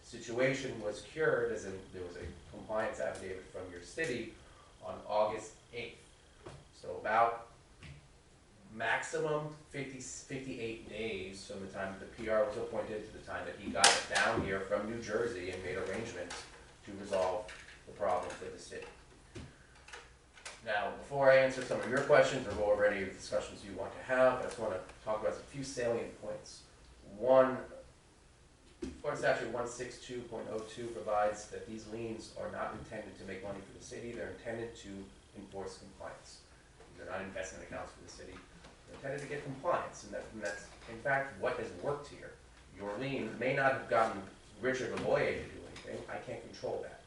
situation was cured as in there was a compliance affidavit from your city on August 8th. So about maximum 58 days from the time that the PR was appointed to the time that he got it down here from New Jersey and made arrangements to resolve the problems with the city. Now, before I answer some of your questions or go over any of the discussions you want to have, I just want to talk about a few salient points. One, Florida Statute 162.02 provides that these liens are not intended to make money for the city, they're intended to enforce compliance. They're not investment accounts for the city. They're intended to get compliance, and that's in fact what has worked here. Your lien may not have gotten Richard Lavoie to do anything, I can't control that.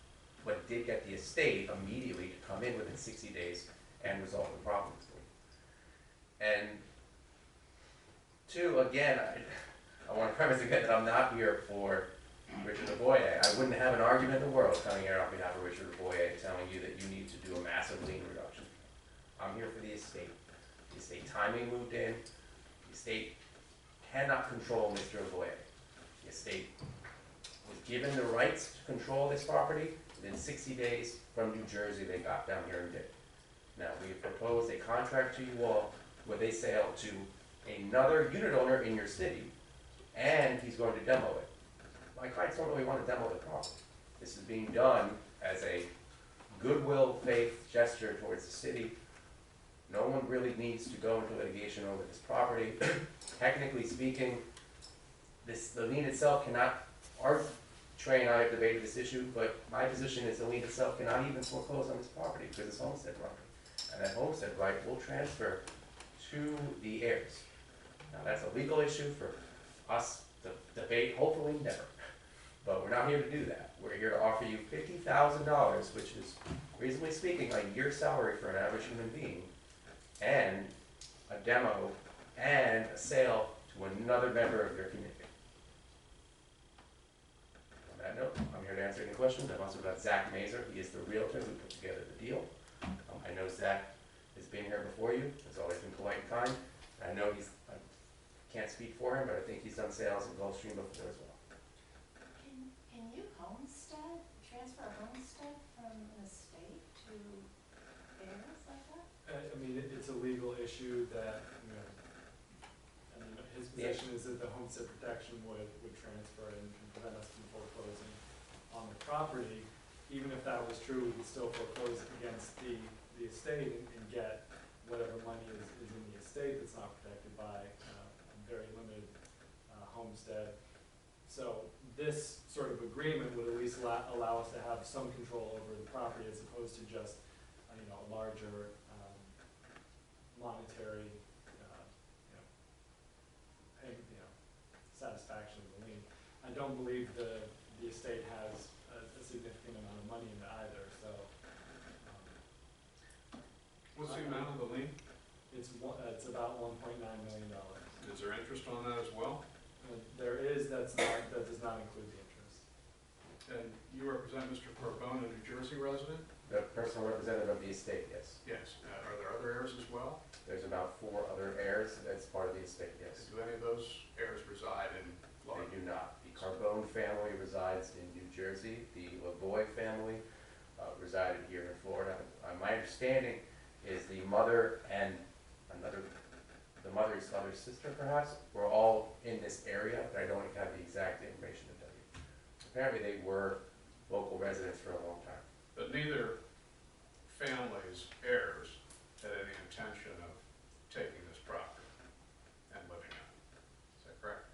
But it did get the estate immediately to come in within 60 days and resolve the problem. And two, again, I want to preface again that I'm not here for Richard Lavoie. I wouldn't have an argument in the world coming here on behalf of Richard Lavoie telling you that you need to do a massive lien reduction. I'm here for the estate. The estate timing moved in. The estate cannot control Mr. Lavoie. The estate was given the rights to control this property. Within 60 days from New Jersey, they got down here and did. Now, we have proposed a contract to you all where they sell to another unit owner in your city, and he's going to demo it. My clients don't really want to demo the property. This is being done as a goodwill faith gesture towards the city. No one really needs to go into litigation over this property. Technically speaking, the lien itself cannot, Trey and I have debated this issue, but my position is the lien itself cannot even foreclose on this property because it's homestead property. And that homestead right will transfer to the heirs. Now that's a legal issue for us to debate, hopefully never. But we're not here to do that. We're here to offer you $50,000, which is, reasonably speaking, a year's salary for an average human being, and a demo and a sale to another member of your community. that note, I'm here to answer any questions. I've also got Zach Mazer. He is the realtor who put together the deal. I know Zach has been here before you. Has always been polite and kind. I know I can't speak for him, but I think he's done sales in Gulfstream before as well. Can you transfer homestead from an estate to heirs like that? I mean, it's a legal issue that, you know, I mean, his position is that the homestead protection would transfer and prevent us from foreclosing on the property. Even if that was true, we could still foreclose against the estate and get whatever money is in the estate that's not protected by a very limited homestead. So this sort of agreement would at least allow us to have some control over the property as opposed to just, you know, a larger monetary, satisfaction of the lien. I don't believe the estate has a significant amount of money in it either, so. What's the amount of the lien? It's about $1.9 million. Is there interest on that as well? There is, that does not include the interest. And you represent Mr. Corbone, a New Jersey resident? The personal representative of the estate, yes. Yes. Are there other heirs as well? There's about 4 other heirs as part of the estate, yes. Do any of those heirs reside in Florida? They do not. The Carbone family resides in New Jersey. The Lavoie family resided here in Florida. My understanding is the mother and the mother's other sister perhaps, were all in this area, but I don't have the exact information to tell you. Apparently they were local residents for a long time. But neither family's heirs had any intention of taking this property and living in it. Is that correct?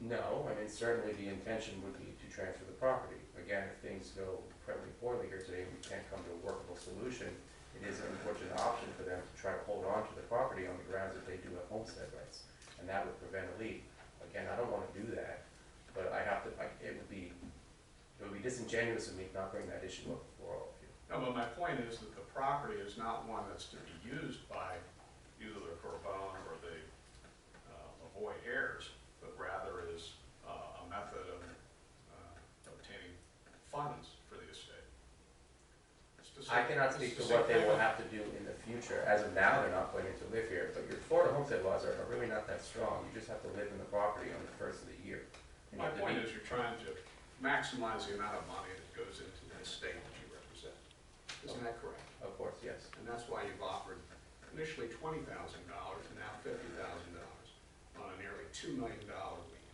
No, I mean, certainly the intention would be to transfer the property. Again, if things go incredibly poorly here today and we can't come to a workable solution, it is an unfortunate option for them to try to hold on to the property on the grounds that they do have homestead rights. And that would prevent a lien. Again, I don't want to do that, but it would be disingenuous of me not bring that issue up for all of you. No, but my point is that the property is not one that's to be used by either the Corbone or the Lavoie heirs, but rather is a method of obtaining funds for the estate. I cannot speak to what they will have to do in the future. As of now, they're not planning to live here, but your Florida homestead laws are really not that strong. You just have to live in the property on the first of the year. My point is you're trying to maximize the amount of money that goes into the estate that you represent. Isn't that correct? Of course, yes. And that's why you've offered initially $20,000 and now $50,000 on a nearly $2 million lien.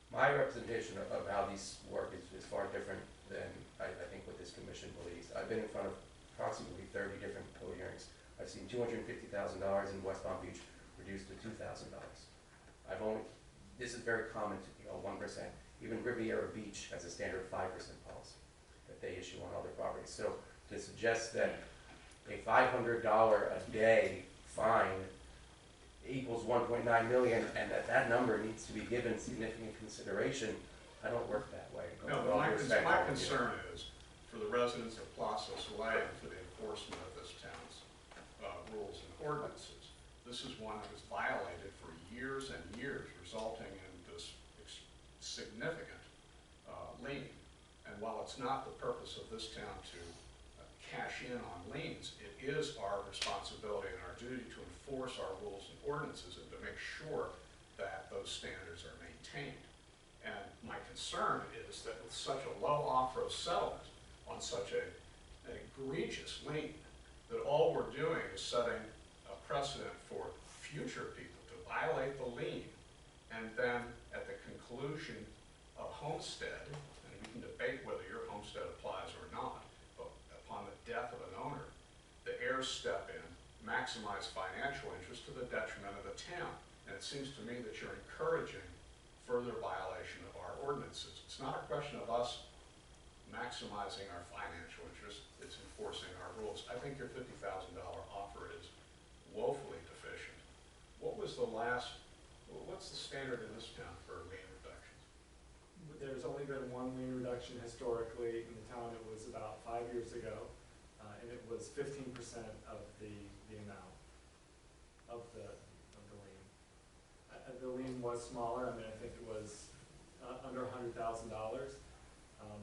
My representation of how these work is far different than I think what this commission believes. I've been in front of approximately 30 different code hearings. I've seen $250,000 in West Palm Beach reduced to $2,000. This is very common to 1%. Even Riviera Beach has a standard 5% policy that they issue on other properties. So to suggest that a $500 a day fine equals 1.9 million and that number needs to be given significant consideration, I don't work that way. No, but my concern is for the residents of Plaza Soleil and for the enforcement of this town's rules and ordinances. This is one that was violated for years and years, resulting in this significant lien. And while it's not the purpose of this town to cash in on liens, it is our responsibility and our duty to enforce our rules and ordinances and to make sure that those standards are maintained. And my concern is that with such a low offer of settlement on such an egregious lien, that all we're doing is setting a precedent for future people to violate the lien, and then at the conclusion of homestead, and we can debate whether your homestead applies or not, but upon the death of an owner, the heirs step in, maximize financial interest to the detriment of the town. And it seems to me that you're encouraging further violation of our ordinances. It's not a question of us maximizing our financial interest, it's enforcing our rules. I think your $50,000 offer is woefully deficient. What's the standard in this town for lien reductions? There's only been one lien reduction historically in the town. It was about 5 years ago, and it was 15% of the amount of the lien. The lien was smaller. I mean, I think it was under $100,000.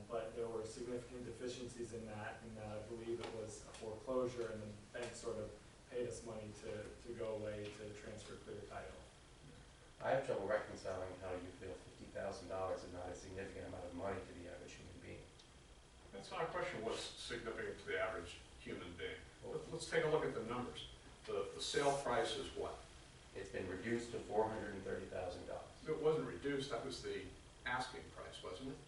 But there were significant deficiencies in that, and I believe it was a foreclosure, and the bank sort of paid us money to go away to transfer clear title. I have trouble reconciling how you feel $50,000 is not a significant amount of money to the average human being. That's not a question of what's significant to the average human being. Let's take a look at the numbers. The sale price is what? It's been reduced to $430,000. It wasn't reduced, that was the asking price, wasn't it?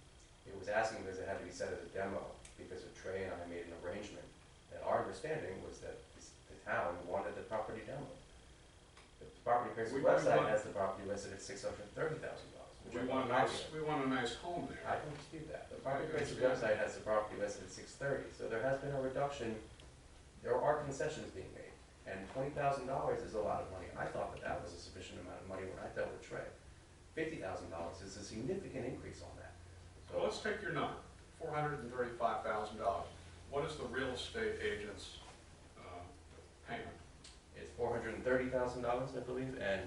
It was asking because it had to be set as a demo, because of Trey and I made an arrangement, that our understanding was that the town wanted the property demoed. The property appraisal website has the property listed at $630,000, which We I'm want a not nice, happy we want a nice home with. there. I can dispute that. The property appraisal website has the property listed at $630,000, so there has been a reduction. There are concessions being made, and $20,000 is a lot of money. I thought that was a sufficient amount of money when I dealt with Trey. $50,000 is a significant increase on that. So let's take your number, $435,000. What is the real estate agent's payment? It's $430,000, I believe, and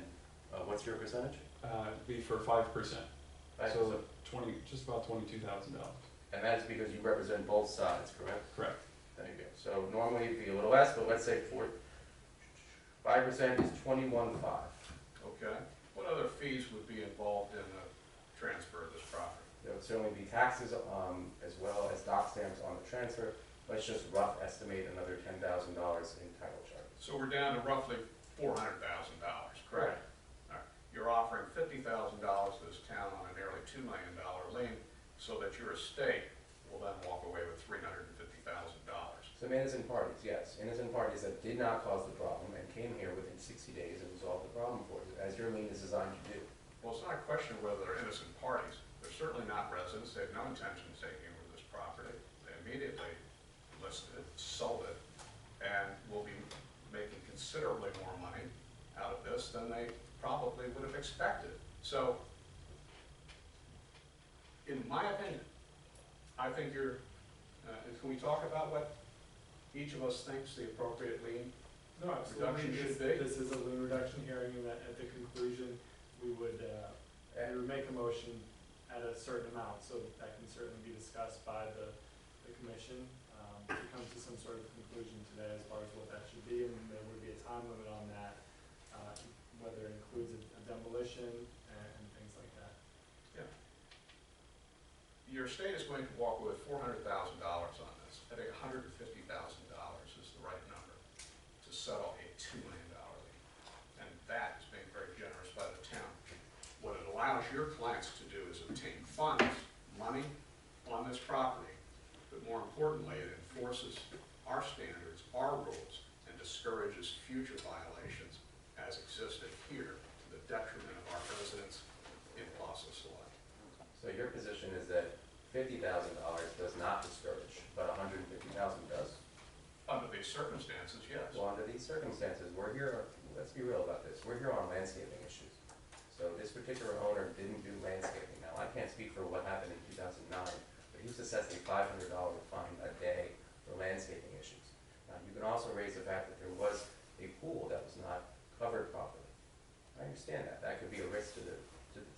what's your percentage? Be for 5%. 5%. So just about $22,000. And that is because you represent both sides, correct? Correct. There you go. So normally it'd be a little less, but let's say 5% is $21,500. Okay. What other fees would be involved in the transfer of this property? There would certainly be taxes, as well as dock stamps on the transfer. Let's just rough estimate another $10,000 in title charges. So we're down to roughly $400,000, correct? All right. You're offering $50,000 to this town on a nearly $2 million lien, so that your estate will then walk away with $350,000. So innocent parties, yes. Innocent parties that did not cause the problem and came here within 60 days and resolved the problem for you, as your lien is designed to do. Well, it's not a question of whether they're innocent parties. They're certainly not residents. They have no intention of taking over this property. They immediately listed it, sold it, and will be making considerably more money out of this than they probably would have expected. So, in my opinion, I think can we talk about what each of us thinks the appropriate lien No, reduction absolutely. should be? This is a lien reduction hearing, and at the conclusion, we would make a motion at a certain amount, so that can certainly be discussed by the commission, to come to some sort of conclusion today as far as what that should be, and there would be a time limit on that, whether it includes a demolition and things like that. Yeah. Your estate is going to walk away with $400,000 on this. I think $150,000 is the right number to settle a $2 million lien. And that is being very generous by the town. What it allows your clients to do is obtain funds, money on this property, but more importantly, it enforces our standards, our rules, and discourages future violations as existed here to the detriment of our residents in Plaza Select. So your position is that $50,000 does not discourage, but $150,000 does? Under these circumstances, yes. Well, under these circumstances, we're here, let's be real about this, we're here on landscaping issues. So this particular owner didn't do landscaping. Now, I can't speak for what happened in 2009, but he was assessed a $500 fine a day for landscaping issues. Now, you can also raise the fact that there was a pool that was not covered properly. I understand that. That could be a risk to the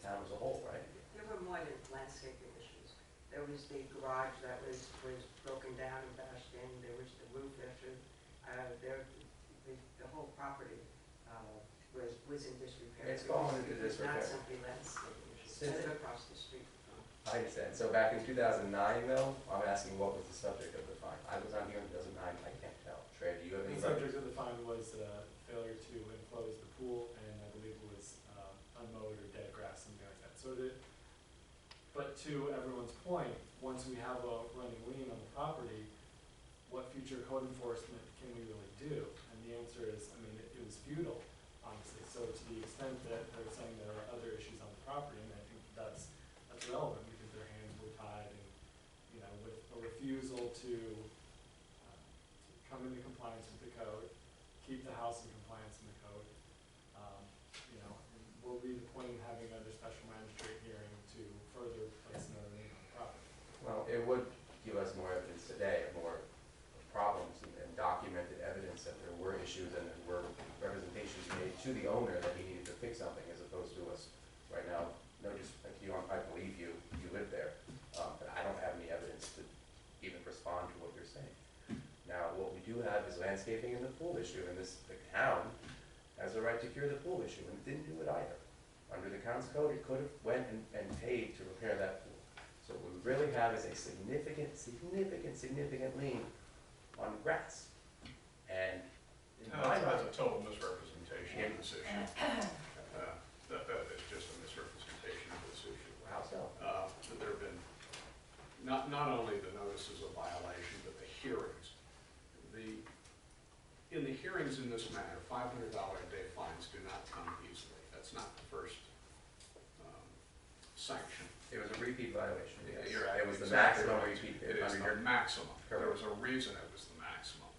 town as a whole, right? There were more than landscaping issues. There was the garage that was broken down and bashed in, there was the roof issue, the whole property was in disrepair. It's fallen into It was disrepair. not simply landscaping issues, Since- it's across the street. I understand. So back in 2009, though, I'm asking what was the subject of the fine? I was on here in 2009, I can't tell. Trey, do you have any? The subject of the fine was failure to enclose the pool, and I believe it was unmowed or dead grass, something like that. But to everyone's point, once we have a running lien on the property, what future code enforcement can we really do? And the answer is, I mean, it was futile, honestly. So to the extent that they're saying there are other issues on the property, and I think that's relevant because their hands were tied, and with a refusal to come into compliance with the code, keep the house in compliance in the code. And we'll be the point in having another special magistrate hearing to further place another lien on the property. Well, it would give us more evidence today, more problems and documented evidence that there were issues and there were representations made to the owner that he needed to fix something as opposed to us right now. No disrespect to you, I believe you, landscaping and the pool issue, and the town has the right to cure the pool issue, and it didn't do it either. Under the town's code, it could have went and paid to repair that pool. So what we really have is a significant lien on grass. And in my That's mind, a total misrepresentation of this issue. That is just a misrepresentation of this issue. how so? There have been, not only the notices of violation, but the hearings. In the hearings in this matter, $500 a day fines do not come easily. That's not the first sanction. It was a repeat violation, yes. You're It was the exactly maximum right. repeat. It is under the your- maximum. There Correct. was a reason it was the maximum.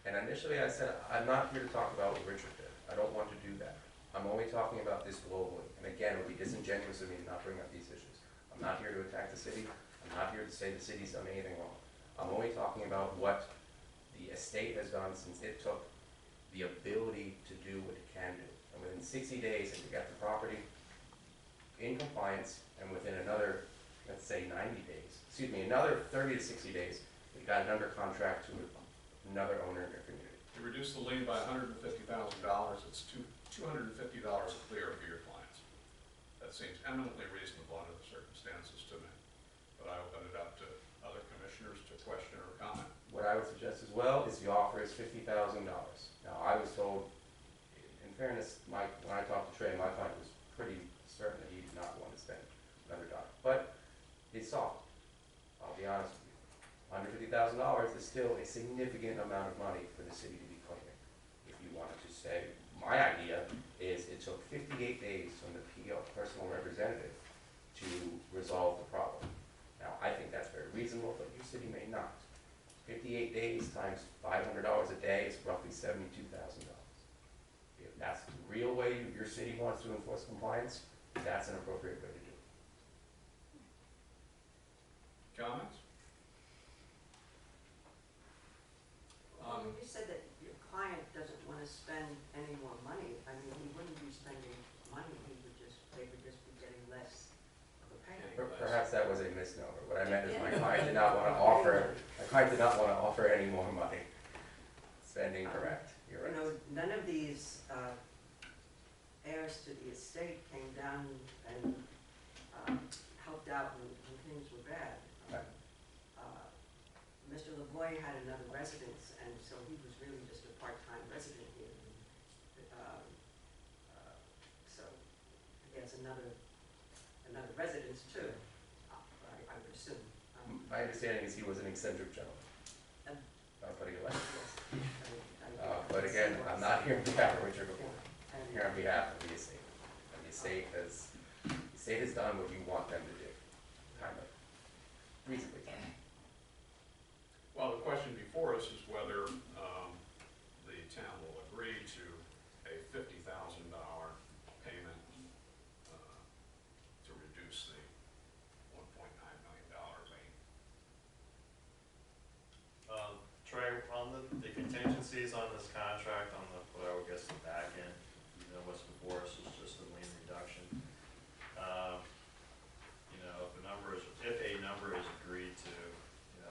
And initially I said, I'm not here to talk about what Richard did. I don't want to do that. I'm only talking about this globally. And again, it would be disingenuous of me to not bring up these issues. I'm not here to attack the city. I'm not here to say the city's done anything wrong. I'm only talking about what the estate has done since it took the ability to do what it can do. And within 60 days, if we got the property in compliance, and within another, let's say 90 days, another 30 to 60 days, we got it under contract to another owner in your community. You reduce the lien by $150,000, it's $250 clear for your clients. That seems eminently reasonable under the circumstances to me. But I open it up to other commissioners to question or comment. What I would suggest as well is the offer is $50,000. Now, I was told, in fairness, when I talked to Trey, my client was pretty certain that he did not want to spend another dollar. But it's soft, I'll be honest with you. $150,000 is still a significant amount of money for the city to be claiming. If you wanted to say, my idea is it took 58 days from the PO, personal representative, to resolve the problem. Now, I think that's very reasonable, but your city may not. 58 days times $500 a day is roughly $72,000. If that's the real way your city wants to enforce compliance, that's an appropriate way to do it. Comments? You said that your client doesn't want to spend any more money. I mean, he wouldn't be spending money, they would just be getting less of a payment. Perhaps that was a misnomer. What I meant is my client did not want to offer any more money. Spending correct, you're right. You know, none of these heirs to the estate came down and helped out when things were bad. Right. Mr. LaVoy had another residence, and so he was really just a part-time resident here. So he has another residence too, I presume. My understanding is he was an eccentric gentleman. I'll put it away. But again, I'm not here on behalf of Richard LaVoy. I'm here on behalf of the estate. And the estate has done what you want them to do. Kind of reasonably done. Well, the question before us is whether the town will agree to a $50,000 payment to reduce the $1.9 million lien. Trey, on the contingencies on this contract, on what I would guess the back end, what's before us is just a lien reduction. If a number is agreed to,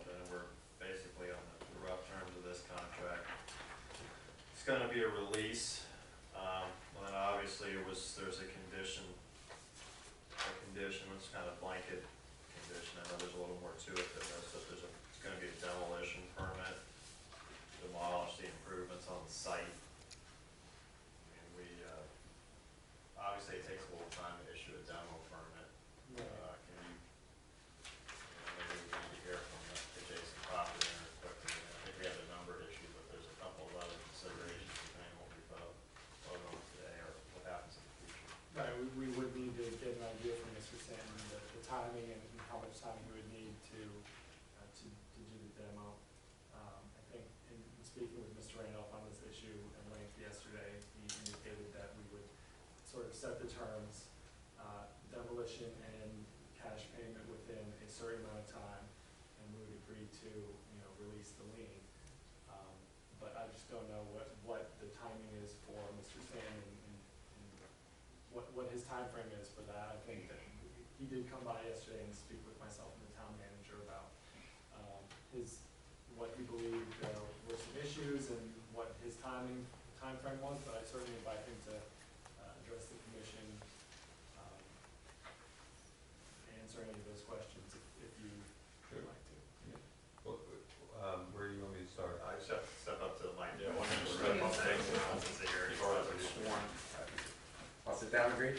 then we're basically on the rough terms of this contract. It's gonna be a release, and then obviously there's a condition, it's kind of blanket condition, I know there's a little more to it than this, but it's gonna be a demolition permit, demolish the improvements on the site. I mean, obviously it takes a little time to issue a demo permit. Can you, maybe we need to hear from the adjacent property owner quickly. I think we have a number issue, but there's a couple of other considerations depending on what we vote on today or what happens in the future. Right, we would need to get an idea from Mr. Stanton, the timing and how much time we would need to do the demo. I think in speaking with Mr. Randolph on this issue at length yesterday, he indicated that we would sort of set the terms, demolition and cash payment within a certain amount of time, and we would agree to, release the lien. But I just don't know what the timing is for Mr. Stanton and what his time frame is for that. I think that he did come by yesterday and speak with myself and the town manager about what he believed were some issues and what his timeframe was, but I certainly invite him to address the commission, answer any of those questions if you would like to. Where do you want me to start? I just have to step up to the mic. Yeah, why don't you Step step up, up, thanks, since they already started. Sworn. I'll sit down, agree?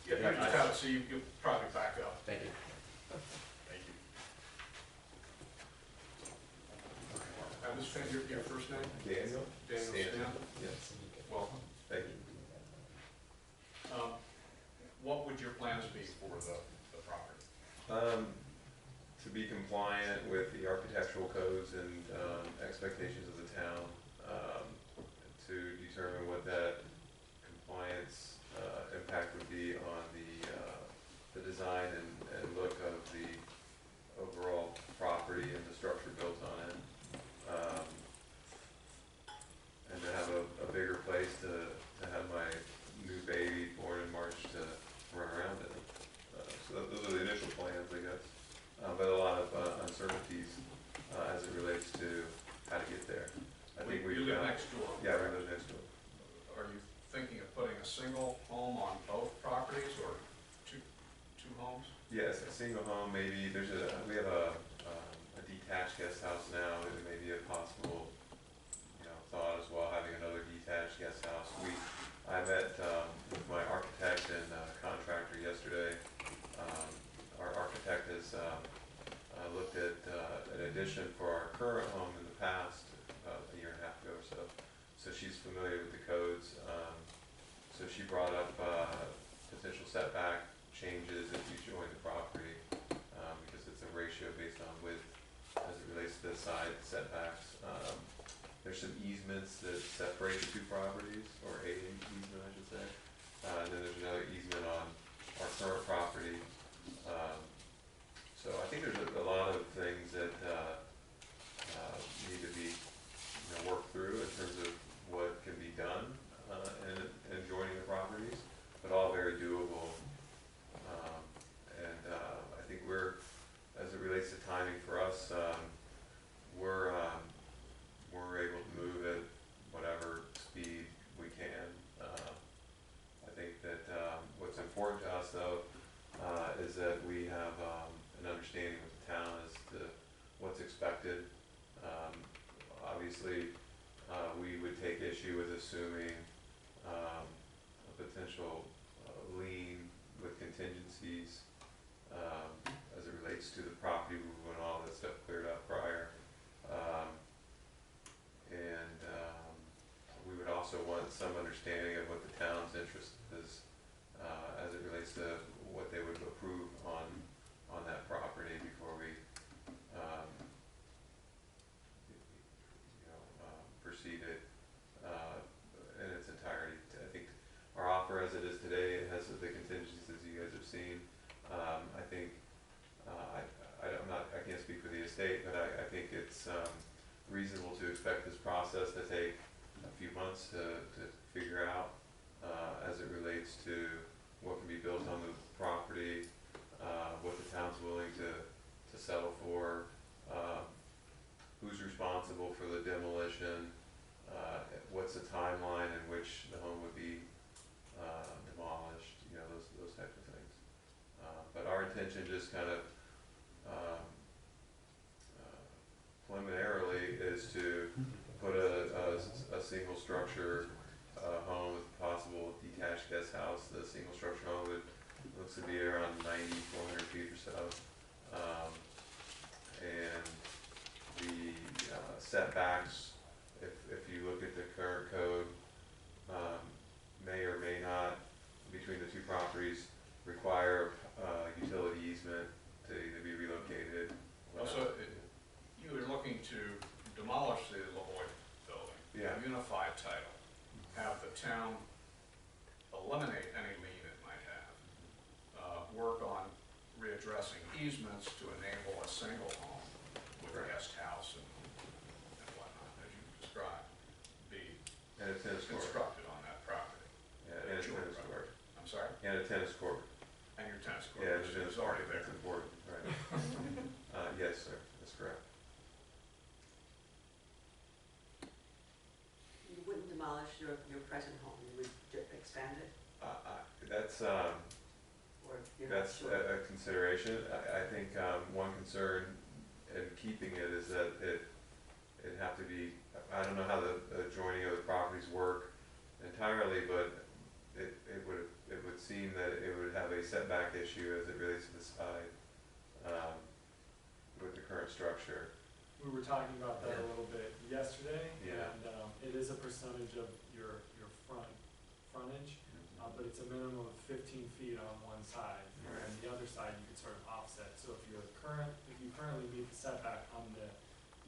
Yeah, you just have to see, you'll probably back up. Thank you. Thank you. Ms. Finn, your first name? Daniel? Daniel Stan? Yes. Welcome. Thank you. What would your plans be for the property? To be compliant with the architectural codes and expectations of the town, to determine what that compliance impact would be on the design and look of the overall property and the structure built on it. And to have a bigger place to have my new baby born in March to run around in. So those are the initial plans, I guess. But a lot of uncertainties as it relates to how to get there. I think You live next door. Yeah, we live next door. Are you thinking of putting a single home on both properties or two homes? Yes, a single home, maybe, we have a detached guest house now, it may be a possible, thought as well, having another detached guest house. I met with my architect and contractor yesterday. Our architect has looked at an addition for our current home in the past, a year and a half ago or so. So she's familiar with the codes. So she brought up potential setback changes if you join the property, because it's a ratio based on width as it relates to the side setbacks. There's some easements that separate the two properties, or a easement, I should say. And then there's another easement on our current property. So I think there's a lot of things that need to be worked through in terms of what can be done in joining the properties, but all very doable. And I think as it relates to timing for us, we're able to move at whatever speed we can. I think that what's important to us, though, is that we have an understanding with the town as to what's expected. Obviously, we would take issue with assuming a potential lien with contingencies as it relates to the property. We want all that stuff cleared up prior. And we would also want some understanding of what the town's interest is as it relates to what they would approve on that property before we proceed it in its entirety. I think our offer as it is today has the contingencies as you guys have seen. I think I can't speak for the estate, but I think it's reasonable to expect this process to take a few months to figure out as it relates to what can be built on the property, what the town's willing to settle for, who's responsible for the demolition, what's the timeline in which the home would be demolished, those types of things. But our intention just kind of preliminarily is to put a single structure home with possible detached guest house. The single structure home looks to be around 400 feet or so. And the setbacks, if you look at the current code, may or may not, between the two properties, require utility easement to either be relocated. Also, you were looking to demolish the LaVoy building. Yeah. Unify title. Have the town eliminate any lien it might have. Work on readdressing easements to enable a single home with a guest house and whatnot, as you described, be And a tennis court. constructed on that property. Yeah, and a tennis court. I'm sorry? And a tennis court. And your tennis court, Yeah, which the tennis is already court, there. that's important, right. Yes, sir, that's correct. demolish your present home? You would expand it, That's, or you're not that's sure? a consideration. I think, one concern in keeping it is that it'd have to be, I don't know how the joining of the properties work entirely, but it would seem that it would have a setback issue as it relates to the side, with the current structure. We were talking about that Yeah. a little bit yesterday, Yeah. and it is a percentage of your frontage, but it's a minimum of 15 feet on one side, Right. and the other side you could sort of offset. So if you currently meet the setback on the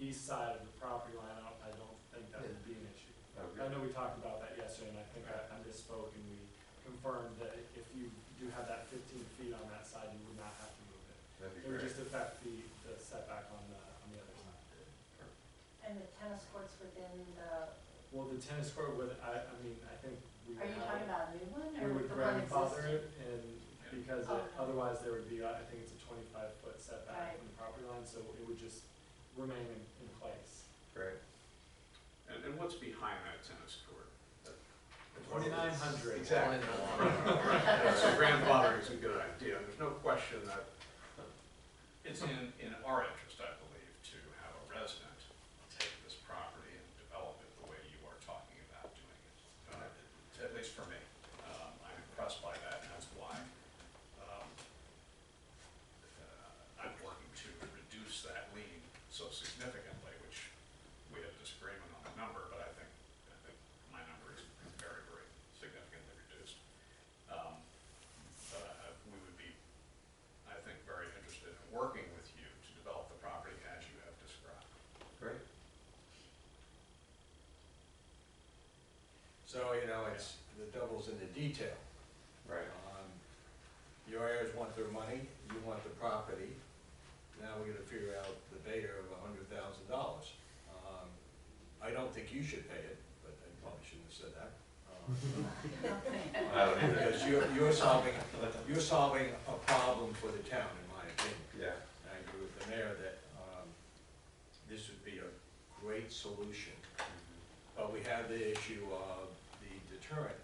east side of the property line, I don't think that would be an issue. Okay. I know we talked about that yesterday, and I think I misspoke, and we confirmed that if you do have that 15 feet on that side, you would not have to move it. That'd be It would great. just affect the setback on the other side. And the tennis courts within the, Well, the tennis court would, I mean, I think we are would you have, talking about a new one we or would the one grandfather existing? it, and because Okay. otherwise there would be, I think it's a 25-foot setback Right. from the property line, so it would just remain in place. Great. And what's behind that tennis court? 2,900. Exactly. Right. So grandfathering is a good idea. There's no question that it's in our interest, I believe, to have a resident take this property and develop it the way you are talking about doing it. At least for me. I'm impressed by that, and that's why I'm working to reduce that lien so significantly, which we have disagreement on the number, but I think my number is very, very significantly reduced. But we would be, I think, very interested in working with you to develop the property as you have described. Great. So, you know, it's, the devil's in the detail. Right. Your heirs want their money, you want the property. Now we gotta figure out the beta of $100,000. I don't think you should pay it, but I probably shouldn't have said that. I don't either. Because you're solving a problem for the town, in my opinion. Yeah. And I agree with the mayor that, this would be a great solution. But we have the issue of the deterrent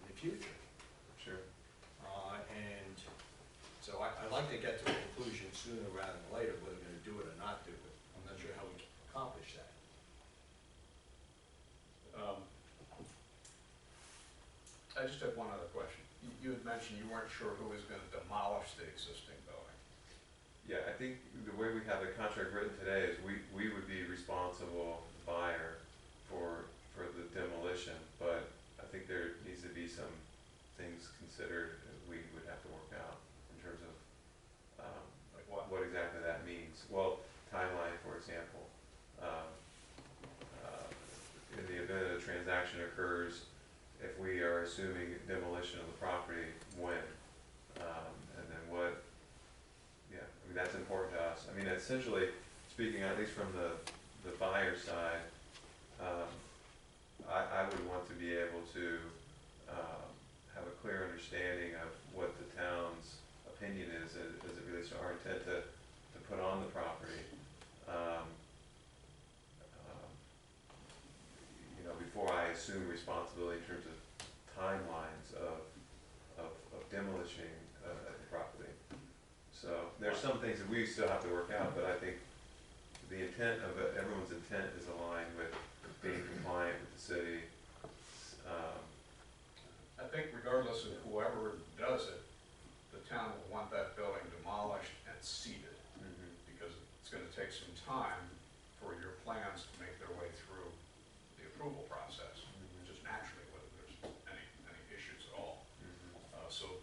in the future. Sure. And so I'd like to get to a conclusion sooner rather than later, whether we're gonna do it or not do it. I'm not sure how we can accomplish that. I just have one other question. You had mentioned you weren't sure who was going to demolish the existing building. Yeah, I think the way we have the contract written today is we would be responsible buyer for the demolition, but I think there needs to be some things considered that we would have to work out in terms of, Like what? what exactly that means. Well, timeline, for example. In the event a transaction occurs, if we are assuming demolition of the property, when? And then what, yeah, I mean, that's important to us. I mean, essentially, speaking at least from the buyer side, I would want to be able to have a clear understanding of what the town's opinion is as it relates to our intent to put on the property. You know, before I assume responsibility in terms of timelines of demolishing the property. So there's some things that we still have to work out, but I think the intent of it, everyone's intent is aligned with being compliant with the city. I think regardless of whoever does it, the town will want that building demolished and seeded, because it's gonna take some time for your plans to make their way through the approval process, just naturally, whether there's any issues at all. So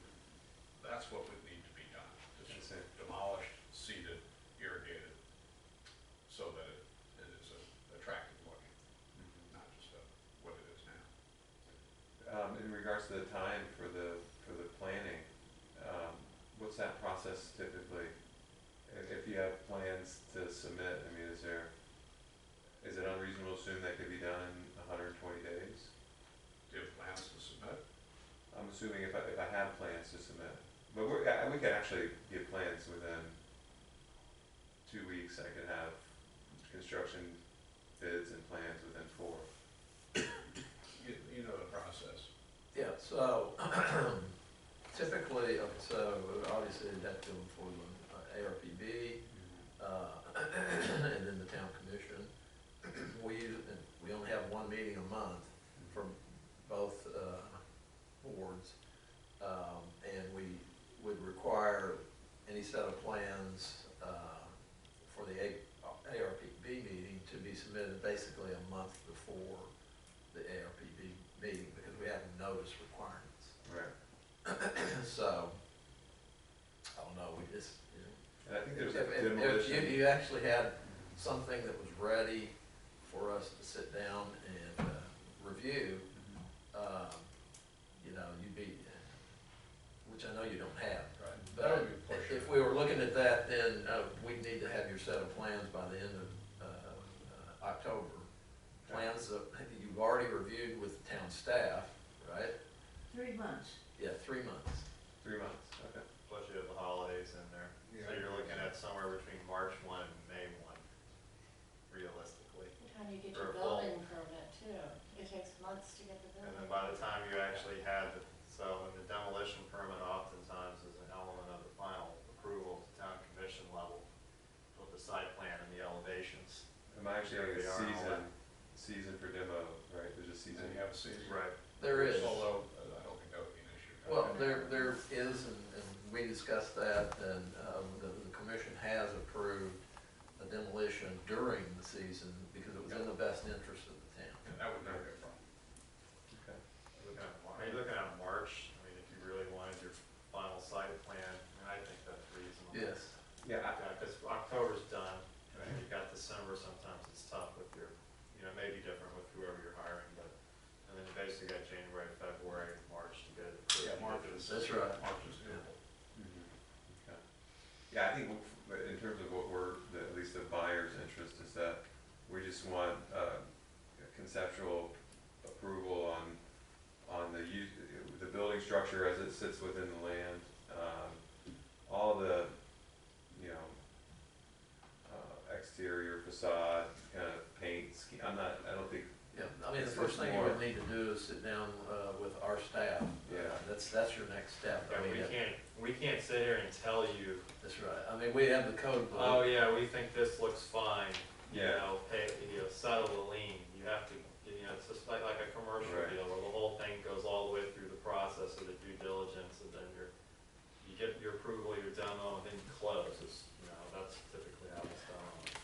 that's what would need to be done, just demolished, seeded, irrigated, so that it is attractive looking, not just what it is now. In regards to the time for the planning, what's that process typically? If you have plans to submit, I mean, is it unreasonable to assume that could be done in 120 days? Do you have plans to submit? I'm assuming if I have plans to submit, but we could actually get plans within 2 weeks. I could have construction bids and plans within 4. meeting a month for both boards. And we would require any set of plans for the ARPB meeting to be submitted basically a month before the ARPB meeting, because we have notice requirements. Right. So, I don't know, we just, you know. And I think there's If a demolition. you actually had something that was ready for us to sit down and review, you know, you'd be, which I know you don't have. Right. That But would be pushing if it. we were looking at that, then we'd need to have your set of plans by the end of October. Plans that you've already reviewed with the town staff, right? 3 months. Yeah, 3 months. 3 months, okay. Plus you have the holidays in there, so you're looking at somewhere between March 1 and May 1, realistically. By the time you get For your a full- building permit too, it takes months to get the And building. then by the time you actually had, so in the demolition permit oftentimes is an element of the final approval at the town commission level with the site plan and the elevations. I'm actually having They are all season for demo, right? There's a season. And you have a season. Right. There is. Although, I don't think that would be an issue. Well, there is, and we discussed that, and the commission has approved a demolition during the season because it was in the best interest of the town. And that would never be a problem. Okay. Are you looking at March? I mean, if you really wanted your final site plan, I mean, I think that's reasonable. Yes. Yeah, Because October's done, and you've got December, sometimes it's tough with your, you know, maybe different with whoever you're hiring, but, and then you basically got January, February, March to get it approved. Yeah, March is. That's right. March is doable. Okay. Yeah, I think in terms of what at least the buyer's interest is that we just want conceptual approval on the building structure as it sits within the land. All the, you know, exterior facade, kind of paint, I don't think. Yeah, I mean, the first thing you would need to do is sit down with our staff. Yeah. That's your next step. Yeah, I mean, we can't sit here and tell you, that's right. I mean, we have the code book. oh yeah, we think this looks fine. You Yeah. know, pay, you know, settle the lien. You have to, you know, it's just like a commercial Right. deal where the whole thing goes all the way through the process of the due diligence, and then you get your approval, your demo, and then you close. It's, you know, that's typically how it's done.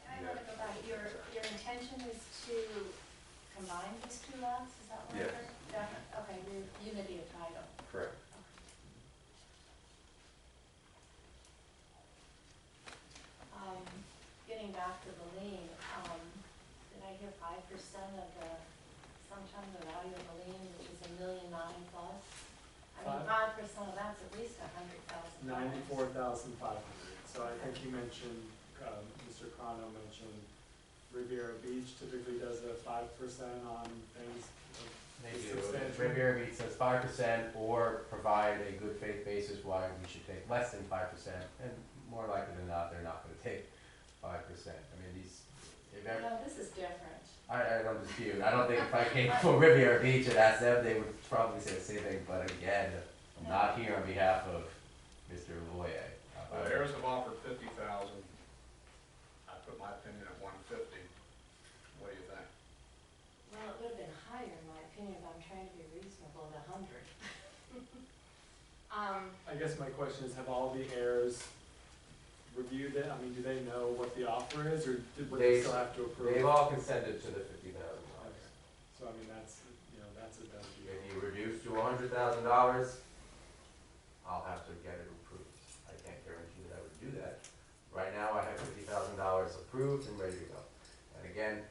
I want to go back, your intention is to combine these two lots, is that what I Yes. heard? Definitely, okay, your unity of title. Correct. Getting back to the lien, did I hear 5% of sometime the value of the lien, which is $1.9 million plus? I mean, 5% of that's at least $100,000. 94,500. So I think you mentioned, Mr. Crono mentioned Riviera Beach typically does a 5% on things. They do. Substantial. Riviera Beach says 5% or provide a good faith basis why we should take less than 5%. And more likely than not, they're not gonna take 5%. I mean, No, this is different. I don't dispute. I don't think if I came for Riviera Beach and asked them, they would probably say the same thing. But again, I'm not here on behalf of Mr. Loyer. The heirs have offered 50,000. I put my opinion at 150. What do you think? Well, it would have been higher in my opinion, but I'm trying to be reasonable at 100. I guess my question is, have all the heirs reviewed it? I mean, do they know what the offer is, or would they still have to approve? They've all consented to the $50,000. Okay. So I mean, that's a done deal. If you reduce to $100,000, I'll have to get it approved. I can't guarantee that I would do that. Right now, I have $50,000 approved and ready to go. And again,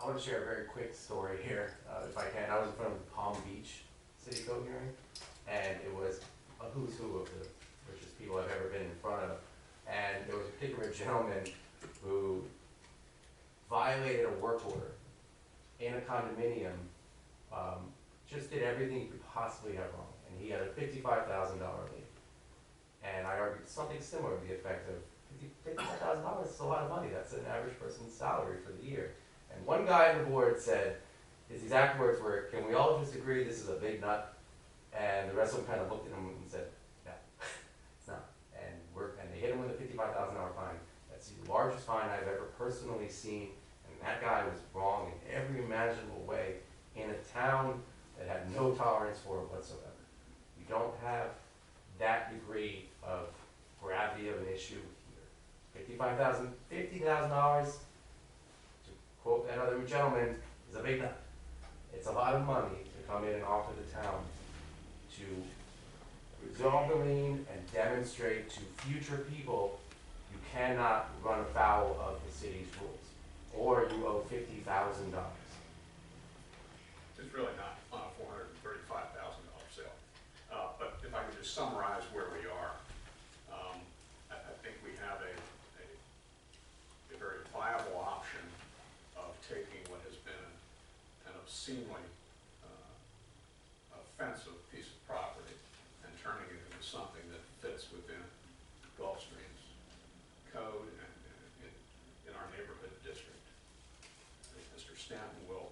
I want to share a very quick story here, if I can. I was in front of the Palm Beach City Code hearing, and it was a who's who of the richest people I've ever been in front of. And there was a particular gentleman who violated a work order in a condominium, just did everything he could possibly have wrong. And he had a $55,000 lien. And I argued something similar to the effect of, $55,000 is a lot of money. That's an average person's salary for the year. And one guy on the board said, his exact words were, can we all just agree this is a big nut? And the rest of them kind of looked at him and said, no, it's not. And they hit him with a $55,000 fine. That's largest fine I've ever personally seen, and that guy was wrong in every imaginable way in a town that had no tolerance for it whatsoever. We don't have that degree of gravity of an issue here. $50,000, to quote that other gentleman, is a big nut. It's a lot of money to come in and offer the town to resolve the lien and demonstrate to future people you cannot run afoul of the city's rules, or you owe $50,000. It's really not on a $435,000 sale. But if I could just summarize where we are, I think we have a very viable option of taking what has been an obscenely offensive piece of property and turning it into something that fits within Gulfstream's code and in our neighborhood district. I think Mr. Stanton will,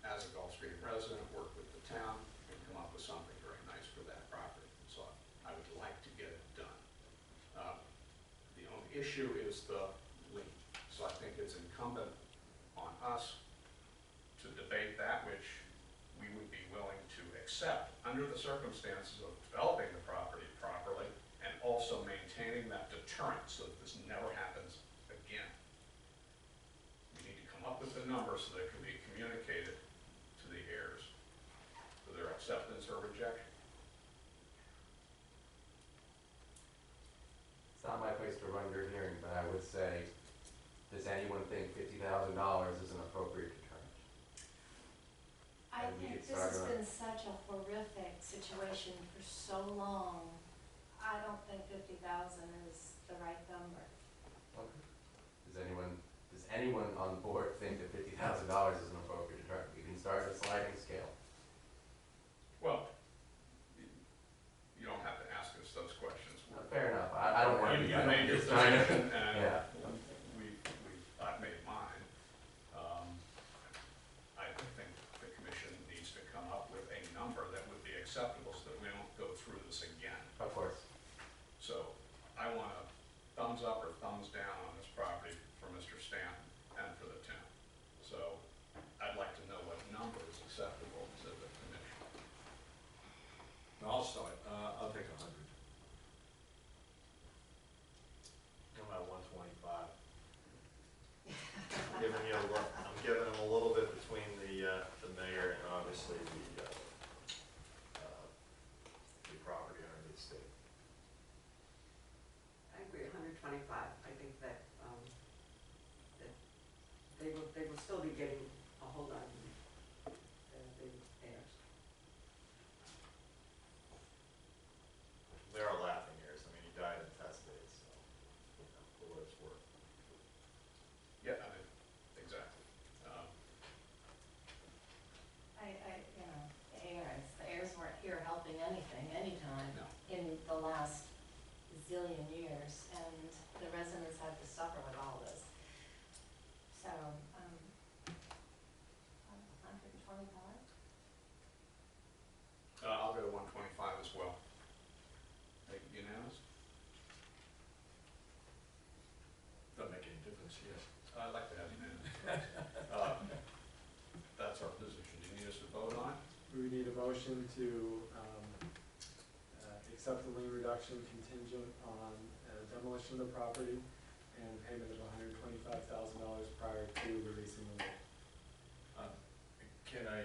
as a Gulfstream resident, work with the town and come up with something very nice for that property. So I would like to get it done. The only issue is the lien. So I think it's incumbent on us to debate that which we would be willing to accept under the circumstances of developing the property properly and also maintaining that deterrent so that this never happens again. We need to come up with a number so that it can be communicated to the heirs for their acceptance or rejection. It's not my place to run your hearing, but I would say, does anyone think $50,000 is an appropriate deterrent? I And we think could this has start been such a horrific situation for so long. I don't think 50,000 is the right number. Okay. Does anyone on board think that $50,000 is an appropriate deterrent? We can start a sliding scale. Well, you don't have to ask us those questions. Fair enough. I don't want to. You made your just trying to- position and Yeah. I've made mine. I think the commission needs to come up with a number that would be acceptable so that we don't go through this again. Of course. So I want a thumbs up or thumbs down on this property for Mr. Stanton and for the town. So I'd like to know what number is acceptable to the commission. I'll start, I'll take 100. I'm at 125. I'm giving him a little bit between the mayor and obviously the property owner of the state. I agree, 125. I think that, that they will still be getting a hold on the heirs. There are laughing ears, I mean, he died intestate, so, for what it's worth. Yeah, I mean, exactly. The heirs weren't here helping anything, anytime No. in the last zillion years, and the residents had to suffer with all this. So, 125? I'll go to 125 as well. Unanimous? Doesn't make any difference, yes. I'd like to have unanimous. That's our position. Do you need us to vote on it? We would need a motion to accept the lien reduction contingent on demolition of the property and payment of $125,000 prior to releasing the lien. Can I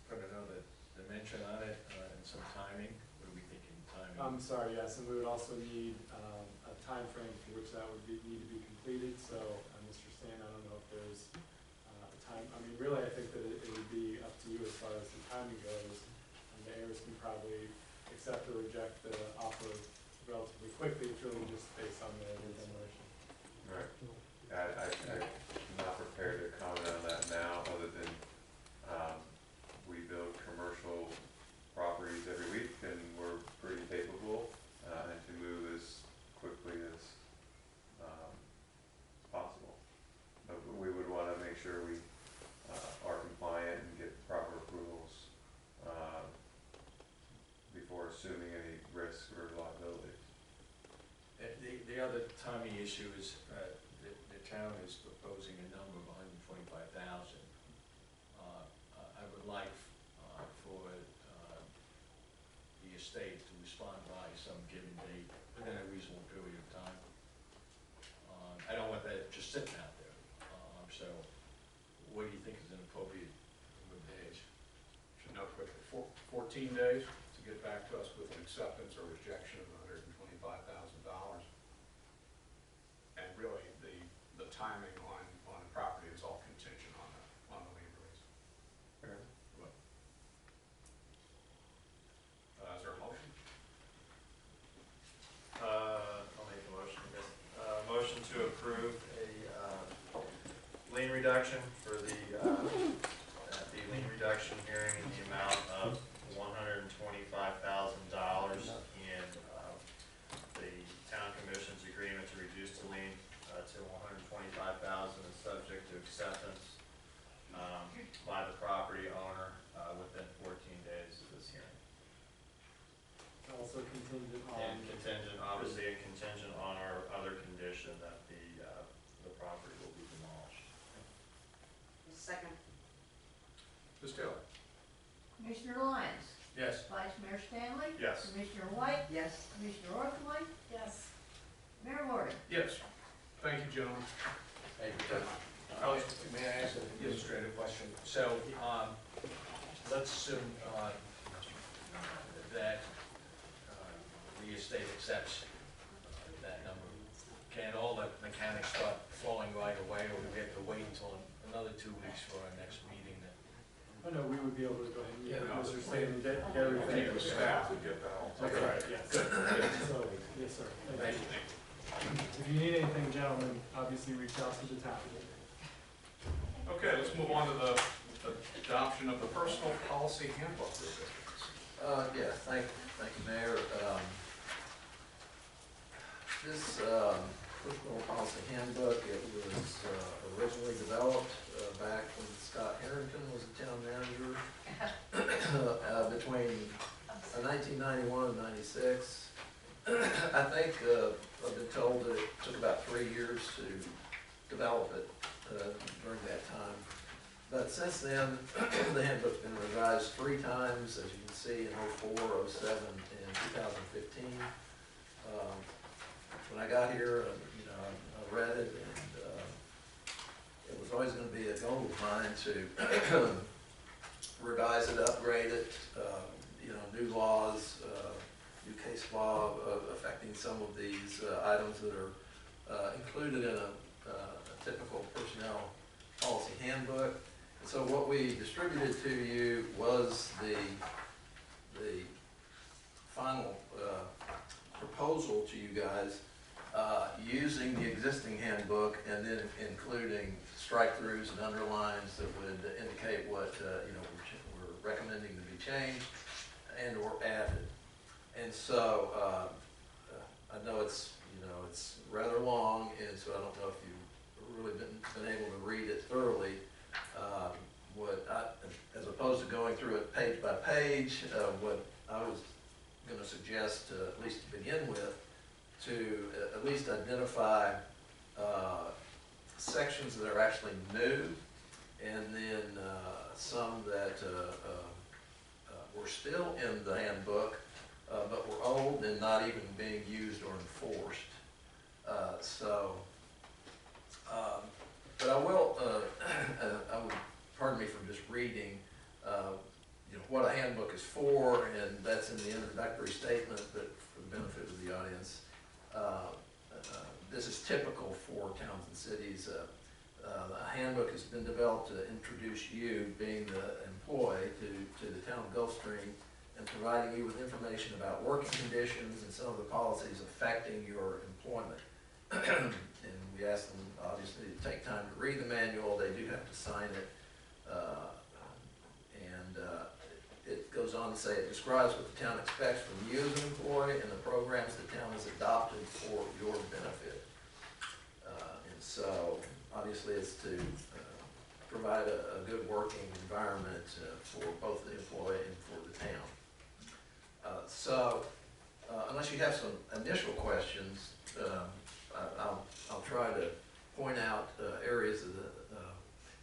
put another dimension on it and some timing? What are we thinking timing? I'm sorry, yes, and we would also need a time frame for which that would need to be completed. So, Mr. Stan, I don't know if there's a time. I mean, really, I think that it would be up to you as far as the timing goes. And the heirs can probably accept or reject the offer relatively quickly. It's really just based on the demolition. Right. I'm not prepared to comment on that now, other than, we build commercial properties every week, and we're pretty capable, and to move as quickly as, issue is, the town is proposing a number of $125,000. I would like, for, the estate to respond by some given date within a reasonable period of time. I don't want that just sitting out there, so what do you think is an appropriate number of days? Should note quickly, 14 days to get back to us with an acceptance or rejection of $125,000. And really, the timing on the property is all contingent on the lien release. Fair. Is there a motion? I'll make a motion, I guess. Motion to approve a, lien reduction for the lien reduction hearing in the amount of $125,000 in, the town commission's agreement to reduce the lien, to $125,000 is subject to acceptance, by the property owner, within 14 days of this hearing. Also contingent on. And contingent, obviously, and contingent on our other condition that the property will be demolished. Second. Ms. Taylor? Commissioner Lyons, Yes. Vice Mayor Stanley, Yes. Commissioner White, Yes. Commissioner Orthley, Yes. Mayor Morgan. Yes. Thank you, gentlemen. Thank you. May I ask an administrative question? So, let's assume, that, the estate accepts that number. Can all the mechanics start flowing right away, or do we have to wait until another 2 weeks for our next meeting? Oh, no, we would be able to go ahead and, Yeah. Mr. Stanley, get everything. The staff would get that all. That's right, yes. Good. So, yes, sir. Thank you. If you need anything, gentlemen, obviously reach out to the town. Okay, let's move on to the adoption of the personal policy handbook revisions. Yeah, thank you, Mayor. This personal policy handbook, it was originally developed back when Scott Harrington was the town manager between 1991 and 96. I think I've been told that it took about 3 years to develop it during that time. But since then, the handbook's been revised 3 times, as you can see, in '04, '07, and 2015. When I got here, I read it, and it was always going to be a goal of mine to revise it, upgrade it, new laws, new case law affecting some of these items that are included in a typical personnel policy handbook. And so what we distributed to you was the final proposal to you guys using the existing handbook and then including strike-throughs and underlines that would indicate what we're recommending to be changed and or added. And so I know it's rather long, and so I don't know if you've really been able to read it thoroughly. As opposed to going through it page by page, what I was going to suggest, at least to begin with, to at least identify sections that are actually new, and then some that were still in the handbook, but were old and not even being used or enforced. But I will, pardon me for just reading, what a handbook is for, and that's in the introductory statement, but for the benefit of the audience. This is typical for towns and cities. A handbook has been developed to introduce you, being the employee, to the town of Gulfstream, and providing you with information about working conditions and some of the policies affecting your employment. And we ask them, obviously, to take time to read the manual. They do have to sign it. It goes on to say it describes what the town expects from you as an employee and the programs the town has adopted for your benefit. And so, obviously, it's to provide a good working environment for both the employee and for the town. Unless you have some initial questions, I'll I'll try to point out areas of the,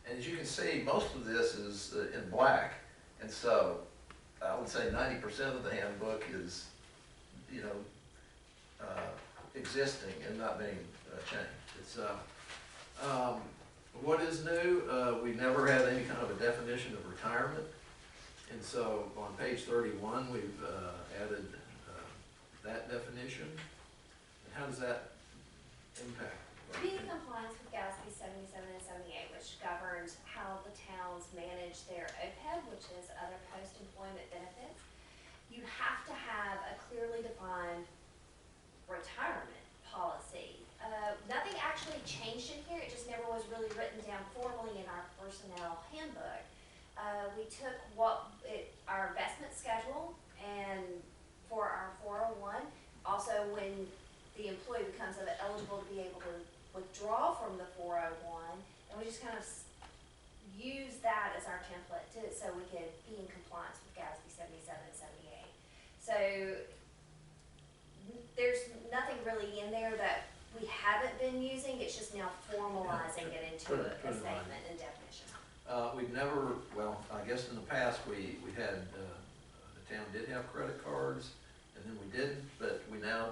and as you can see, most of this is in black, and so I would say 90% of the handbook is, you know, existing and not being changed. It's what is new? We never had any kind of a definition of retirement, and so on page 31 we've added that definition. And how does that impact? Be in compliance with GASB 77 and 78, which governs how the towns manage their OPEB, which is other post-employment benefits. You have to have a clearly defined retirement policy. Nothing actually changed in here, it just never was really written down formally in our personnel handbook. We took our investment schedule and for our 401, also when the employee becomes eligible to be able to withdraw from the 401, and we just kind of use that as our template so we could be in compliance with GASB 77 and 78. So there's nothing really in there that we haven't been using, it's just now formalizing it into a statement and definition. We've never, well, I guess in the past we had, the town did have credit cards, and then we didn't, but we now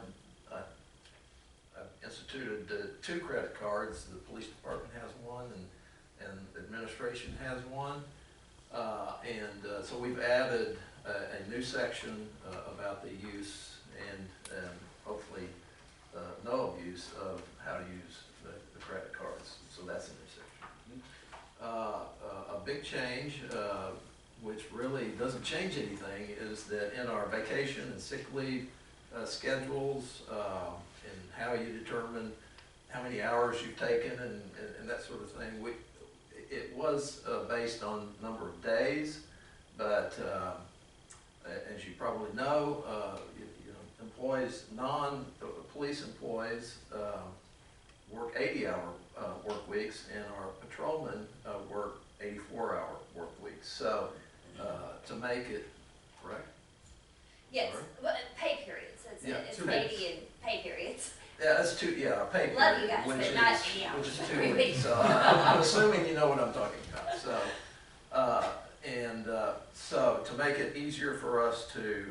instituted 2 credit cards. The police department has one, and administration has one. So we've added a new section about the use and hopefully no abuse of how to use the credit cards. So that's a new section. A big change, which really doesn't change anything, is that in our vacation and sick leave schedules, and how you determine how many hours you've taken and that sort of thing, it was based on number of days, but as you probably know, employees, non-police employees work 80-hour work weeks, and our patrolmen work 84-hour work weeks. So to make it, correct? Yes, Sorry? well, pay periods. It's 2 80 weeks. and pay periods. Yeah, that's 2, yeah, our pay period. Love you guys, which but is- not 80 hours. Which is 2 weeks, so I'm assuming you know what I'm talking about. So, so to make it easier for us to,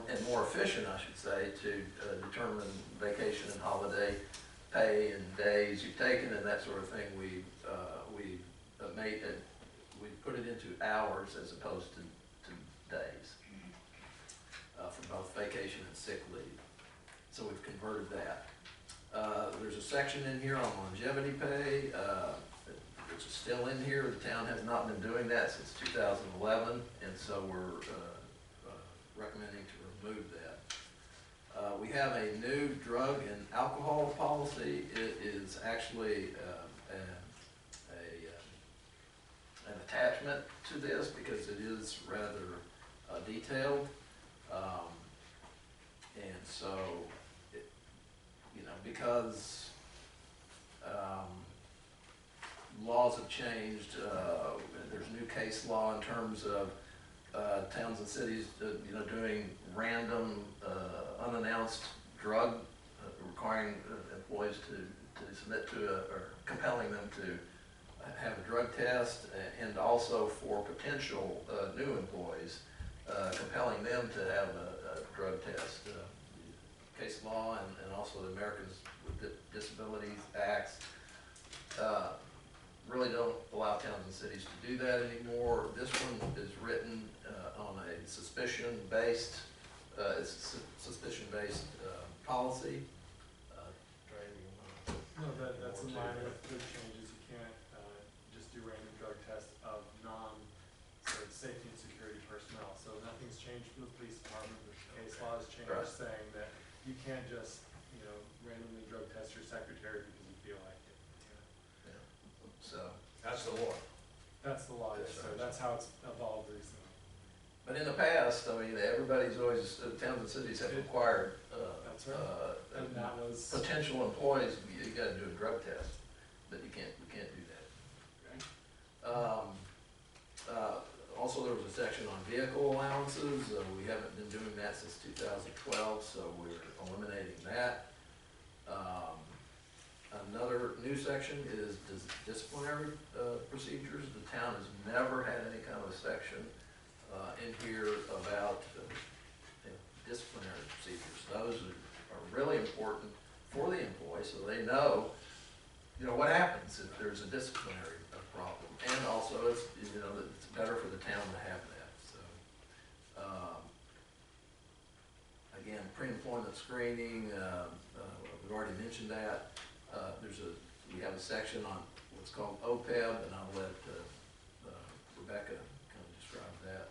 and more efficient, I should say, to determine vacation and holiday pay and days you've taken and that sort of thing, we made it, we put it into hours as opposed to days for both vacation and sick leave. So we've converted that. There's a section in here on longevity pay, which is still in here. The town has not been doing that since 2011, and so we're recommending to remove that. We have a new drug and alcohol policy. It is actually an attachment to this because it is rather detailed. And so, because laws have changed, there's new case law in terms of towns and cities, doing random, unannounced drug, requiring employees to submit to or compelling them to have a drug test, and also for potential new employees, compelling them to have a drug test. Case law and also the Americans with Disabilities Acts really don't allow towns and cities to do that anymore. This one is written on a suspicion-based policy. No, that's in line with the changes. You can't just do random drug tests of safety and security personnel. So nothing's changed from the police department. The case law has changed, Right. saying that you can't just, randomly drug test your secretary because you feel like it. So, That's the law. That's the law, Yes, so sir. that's how it's evolved recently. but in the past, everybody's always, towns and cities have required That's right. And that was, potential employees, you gotta do a drug test, but we can't do that. Also, there was a section on vehicle allowances. We haven't been doing that since 2012, so we're eliminating that. Another section is disciplinary procedures. The town has never had any kind of a section in here about disciplinary procedures. Those are really important for the employee, so they know, what happens if there's a disciplinary problem. And also, it's better for the town to have that, so. Again, pre-employment screening, we've already mentioned that. We have a section on what's called OPEB, and I'll let Rebecca kind of describe that.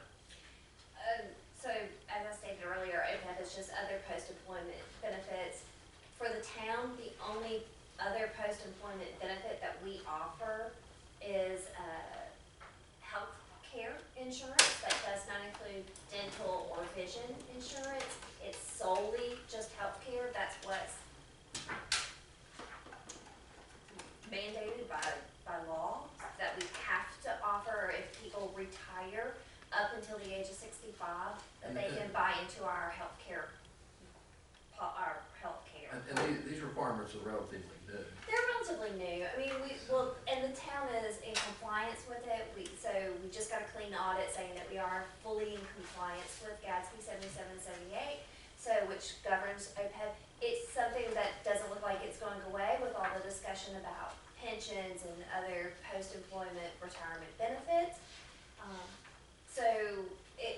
So, as I stated earlier, OPEB is just other post-employment benefits. For the town, the only other post-employment benefit that we offer is health care insurance. That does not include dental or vision insurance. It's solely just health care. That's what's mandated by law, that we have to offer if people retire up until the age of 65, that they can buy into our health care. And these requirements are relatively new. They're relatively new. I mean, and the town is in compliance with it. So we just got a clean audit saying that we are fully in compliance with Gadsby 7778, which governs OPEB. It's something that doesn't look like it's going away with all the discussion about pensions and other post-employment retirement benefits.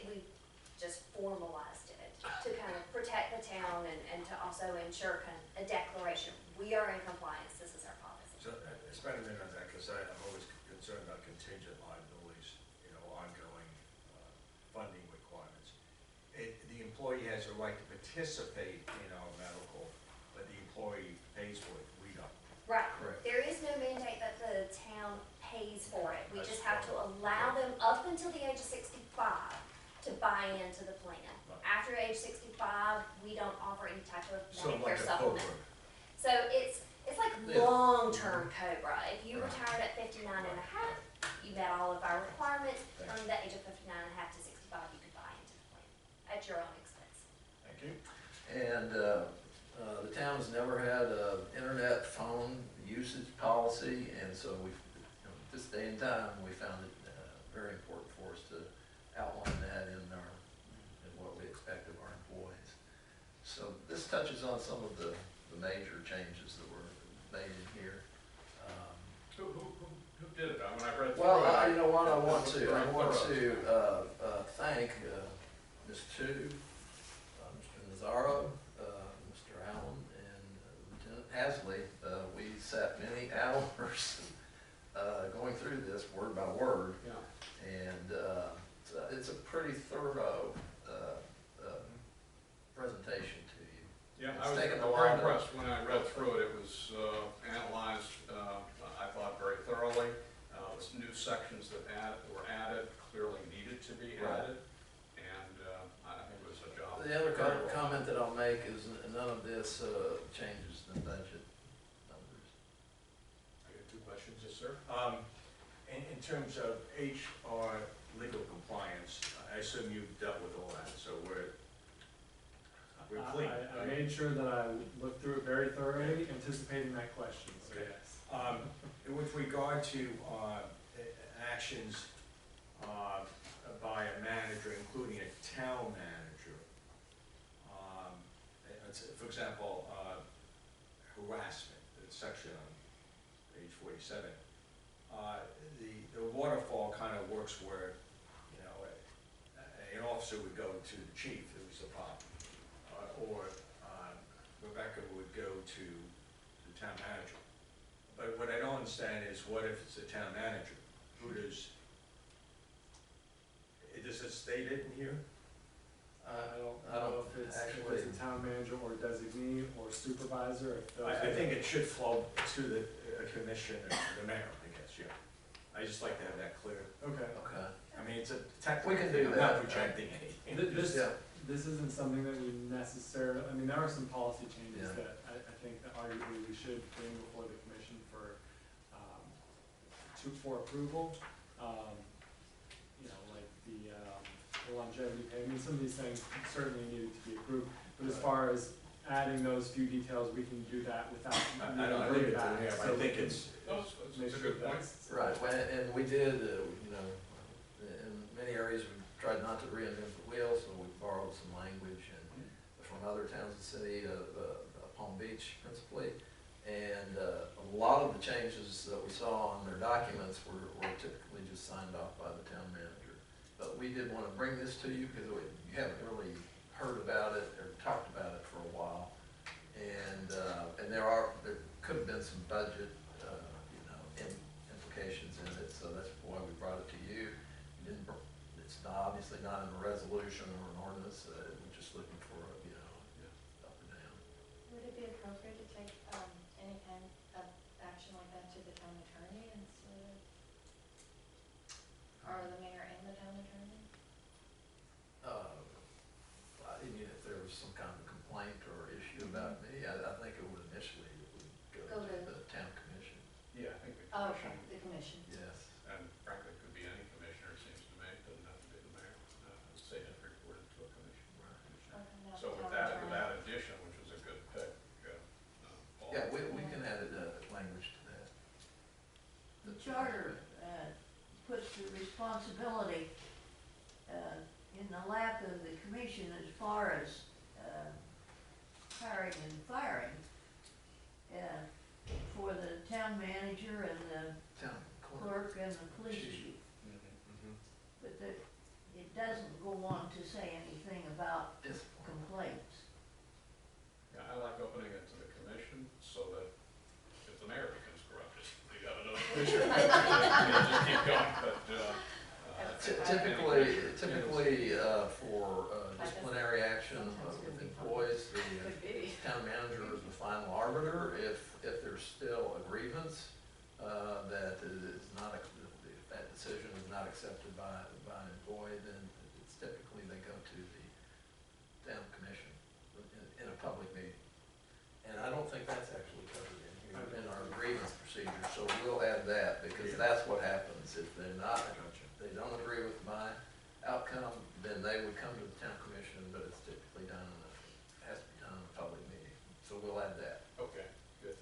We just formalized it to kind of protect the town and to also ensure kind of a declaration. We are in compliance. This is our policy. So, spend a minute on that, because I'm always concerned about contingent liabilities, ongoing funding requirements. The employee has a right to participate in our medical, but the employee pays for it, we don't. Right. Correct. There is no mandate that the town pays for it. We just have to allow them up until the age of 65 to buy into the plan. After age 65, we don't offer any type of Medicare supplement. So it's like long-term COBRA. If you retired at 59 and a half, you met all of our requirements. From the age of 59 and a half to 65, you could buy into the plan at your own expense. Thank you. And the town has never had an internet phone usage policy, and so this day and time, we found it very important for us to outline that in what we expect of our employees. So this touches on some of the major changes that were made in here. Who did it? When I read through Well, it, you know what, I want to thank Ms. Tu, Mr. Nazaro, Mr. Allen, and Lieutenant Hasley. We sat many hours going through this word by word. Yeah. And it's a pretty thorough presentation to you. Yeah, It's I was taken a very lot of- impressed when I read through it. It was analyzed, I thought, very thoroughly. New sections that were added, clearly needed to be Right. added, and I think it was a job. The other very well comment done. that I'll make is none of this changes the budget numbers. I got two questions, yes, sir. In terms of HR legal compliance, I assume you've dealt with all that, so we're clean. I made sure that I looked through it very thoroughly, anticipating that question, so Okay. yes. With regard to actions by a manager, including a town manager, for example, harassment, the section on page 47, the waterfall kind of works where, an officer would go to the chief, if it was a problem, or Rebecca would go to the town manager. But what I don't understand is, what if it's the town manager? Does it state it in here? I don't know if it's a town manager or designee or supervisor, if those. I think it should flow to the commission and the mayor, I guess, yeah. I just like to have that clear. Okay. Okay. I mean, it's a technical. We can do I'm not that. projecting anything. This isn't something that we necessarily, there are some policy changes Yeah. that I think that arguably we should bring before the commission for approval. Like the longevity pay, some of these things certainly needed to be approved, but as far as adding those few details, we can do that without. I don't leave it to him, I think it's, It's a good point. Right, and we did, you know, in many areas, we tried not to reinvent the wheel, so we borrowed some language and from other towns and city, Palm Beach principally. And a lot of the changes that we saw on their documents were typically just signed off by the town manager. But we did want to bring this to you because you haven't really heard about it or talked about it for a while. And there could have been some budget, implications in it, so that's why we brought it to you. It's obviously not in a resolution or an ordinance, we're just looking for a, up or down. Would it be appropriate to take, any kind of action like that to the town attorney instead of, or the mayor and the town attorney? I mean, if there was some kind of complaint or issue about me, I think it would initially go to the town commission. Yeah, I think the Oh, okay, commission, the commission. Yes. and frankly, it could be any commissioner, it seems to me, it doesn't have to be the mayor. Say it reported to a commission. Okay, now So the with town that attorney. addition, which was a good pick, Paul. Yeah, we can add language to that. The charter, puts the responsibility, in the lap of the commission as far as, hiring and firing, for the town manager and the Town clerk. clerk and the police chief. Mhm. But it doesn't go on to say anything about Discipline. complaints. Yeah, I like opening it to the commission so that if the mayor becomes corrupted, they got another commissioner. Just keep going, but, Typically, for disciplinary action with employees, the Could be. town manager is the final arbiter. If there's still a grievance, that is not, if that decision is not accepted by an employee, then it's typically they go to the town commission in a public meeting. And I don't think that's actually covered in here, in our grievance procedure, so we'll add that, because that's what happens. If they're not, they don't agree with my outcome, then they would come to the town commission, but it's typically done has to be done in a public meeting. So we'll add that. okay, good.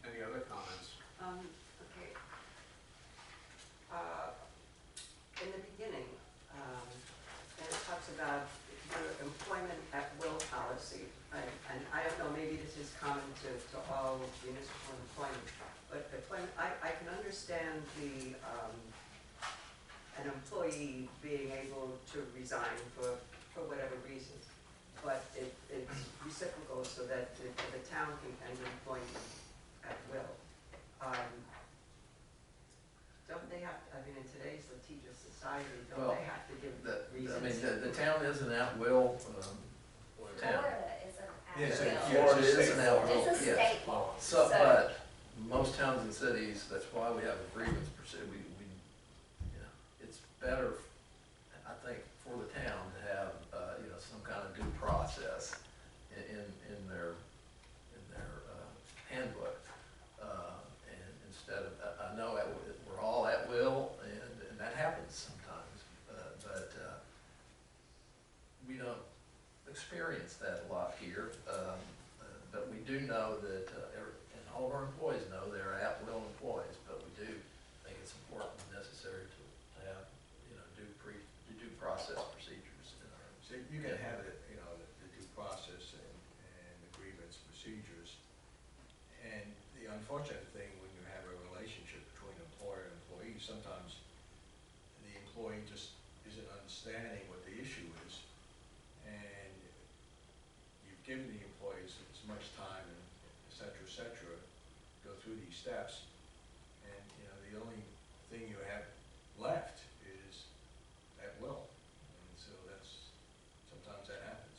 Any other comments? Okay. In the beginning, and it talks about your employment at will policy, and I don't know, maybe this is common to all municipal employment, but I can understand an employee being able to resign for whatever reason, but it's reciprocal so that the town can employ you at will. Don't they have, I mean, in today's litigious society, don't Well, they have to give I reasons? mean, the town is an at-will town. Florida is an Yes, actual. Florida it's a is state an law. at-will, It's a yes. state law. So, but most towns and cities, that's why we have a grievance procedure. It's better, I think, for the town to have, some kind of due process in their handbook. And instead of, I know we're all at will, and that happens sometimes, but we don't experience that a lot here. But we do know that, and all of our employees know they're at-will employees, but we do think it's important and necessary to have, due process procedures in our. so you can have it, the due process and the grievance procedures. And the unfortunate thing when you have a relationship between employer and employee, sometimes the employee just isn't understanding what the issue is. And you've given the employees as much time and et cetera, go through these steps. And, the only thing you have left is at will. And so sometimes that happens.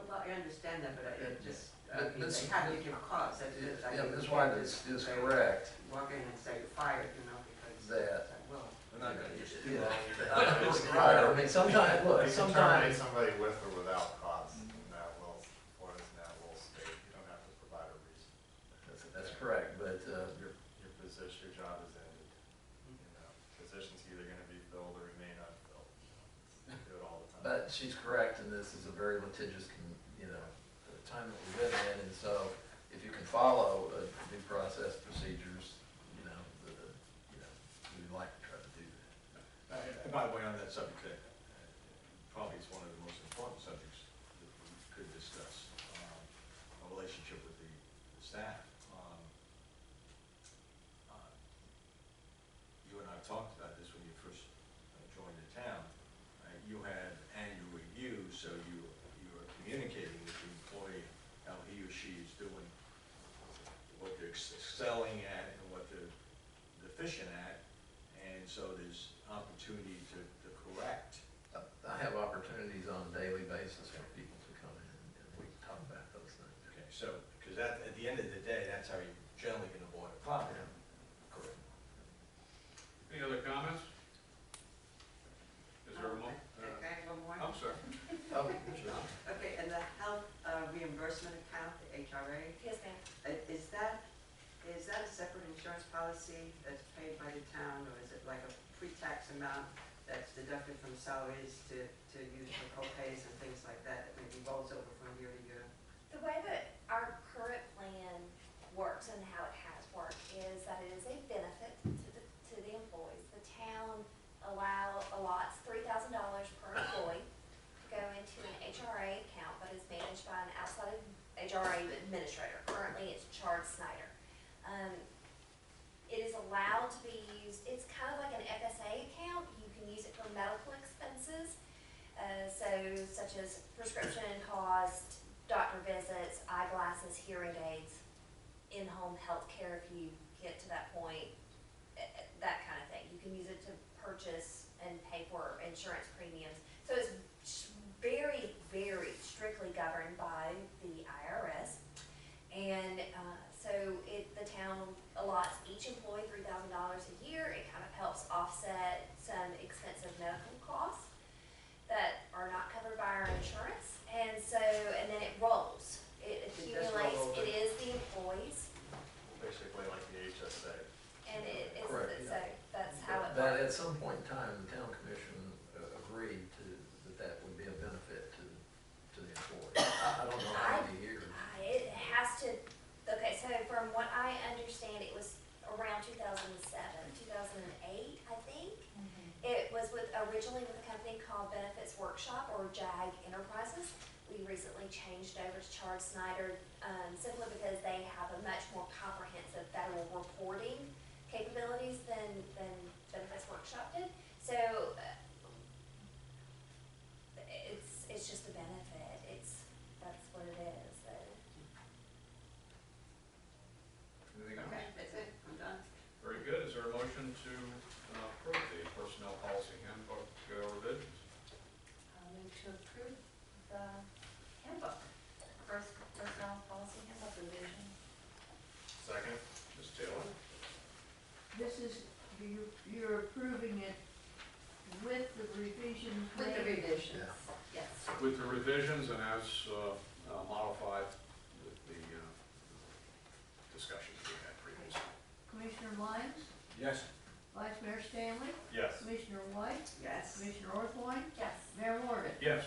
But I understand that, but it just, But they Ms. have to give cause. I Yeah, think Ms. you White can't is just say- correct Walk in and say you're fired, because that. it's at will. We're not gonna just do Yeah. all Right, I mean, sometimes, look, You can sometimes, terminate somebody with or without cause, and that will, or it's that will state, you don't have to provide a reason. that's correct, but, Your position, your job is ended. Position's either gonna be filled or remain unfilled. We do it all the time. but she's correct, and this is a very litigious, time that we've been in, and so if you can follow due process procedures, we'd like to try to do that. And by the way, on that subject, probably it's one of the most important subjects that we could discuss, a relationship with the staff. You and I talked about this when you first joined the town. You had annual reviews, so you are communicating with the employee how he or she is doing, what they're excelling at and what they're deficient at, and so there's opportunity to correct. I have opportunities on a daily basis for people to come in and we can talk about those things. Okay, so, because that, at the end of the day, that's how you're generally gonna avoid a problem. Correct. Any other comments? Is there a mo? Can I have one more? I'm sorry. Oh, sure. Okay, and the health reimbursement account, the HRA, Yes, ma'am. is that a separate insurance policy that's paid by the town, or is it like a pre-tax amount that's deducted from salaries to use for co-pays and things like that maybe rolls over from year to year? The way that our current plan works and how it has worked is that it is a benefit to the employees. The town allots $3,000 per employee to go into an HRA account that is managed by an outside HRA administrator. Currently, it's Chard Snyder. It is allowed to be used, it's kind of like an FSA account. You can use it for medical expenses, such as prescription cost, doctor visits, eyeglasses, hearing aids, in-home health care if you get to that point, that kind of thing. You can use it to purchase and pay for insurance premiums. So it's very, very strictly governed by the IRS. And so the town allots each employee $3,000 a year. It kind of helps offset some expensive medical costs that are not covered by our insurance. And then it rolls. It It does accumulates. roll over. It is the employees. Basically like the HSA. And it's, Correct, so that's how it But at works. some point in time, the town commission agreed that would be a benefit to the employee. I don't know how many years. It has to, okay, so from what I understand, it was around 2007, 2008, I think. It was originally with a company called Benefits Workshop, or JAG Enterprises. We recently changed over to Chard Snyder, simply because they have a much more comprehensive federal reporting capabilities than Benefits Workshop did. So it's just a benefit. That's what it is. Anything else? Okay, that's it, I'm done. Very good. Is there a motion to approve the personnel policy handbook revisions? I'll move to approve the handbook, first personnel policy handbook revision. Second. Ms. Taylor? This is, you're approving it with the revisions With the made? revisions, Yes. With the revisions and as modified with the discussions we had previously. Commissioner Lyons, Yes. Vice Mayor Stanley, Yes. Commissioner White, yes. Commissioner Orthwein, Yes. Mayor Morgan. Yes.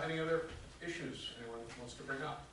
Any other issues anyone wants to bring up?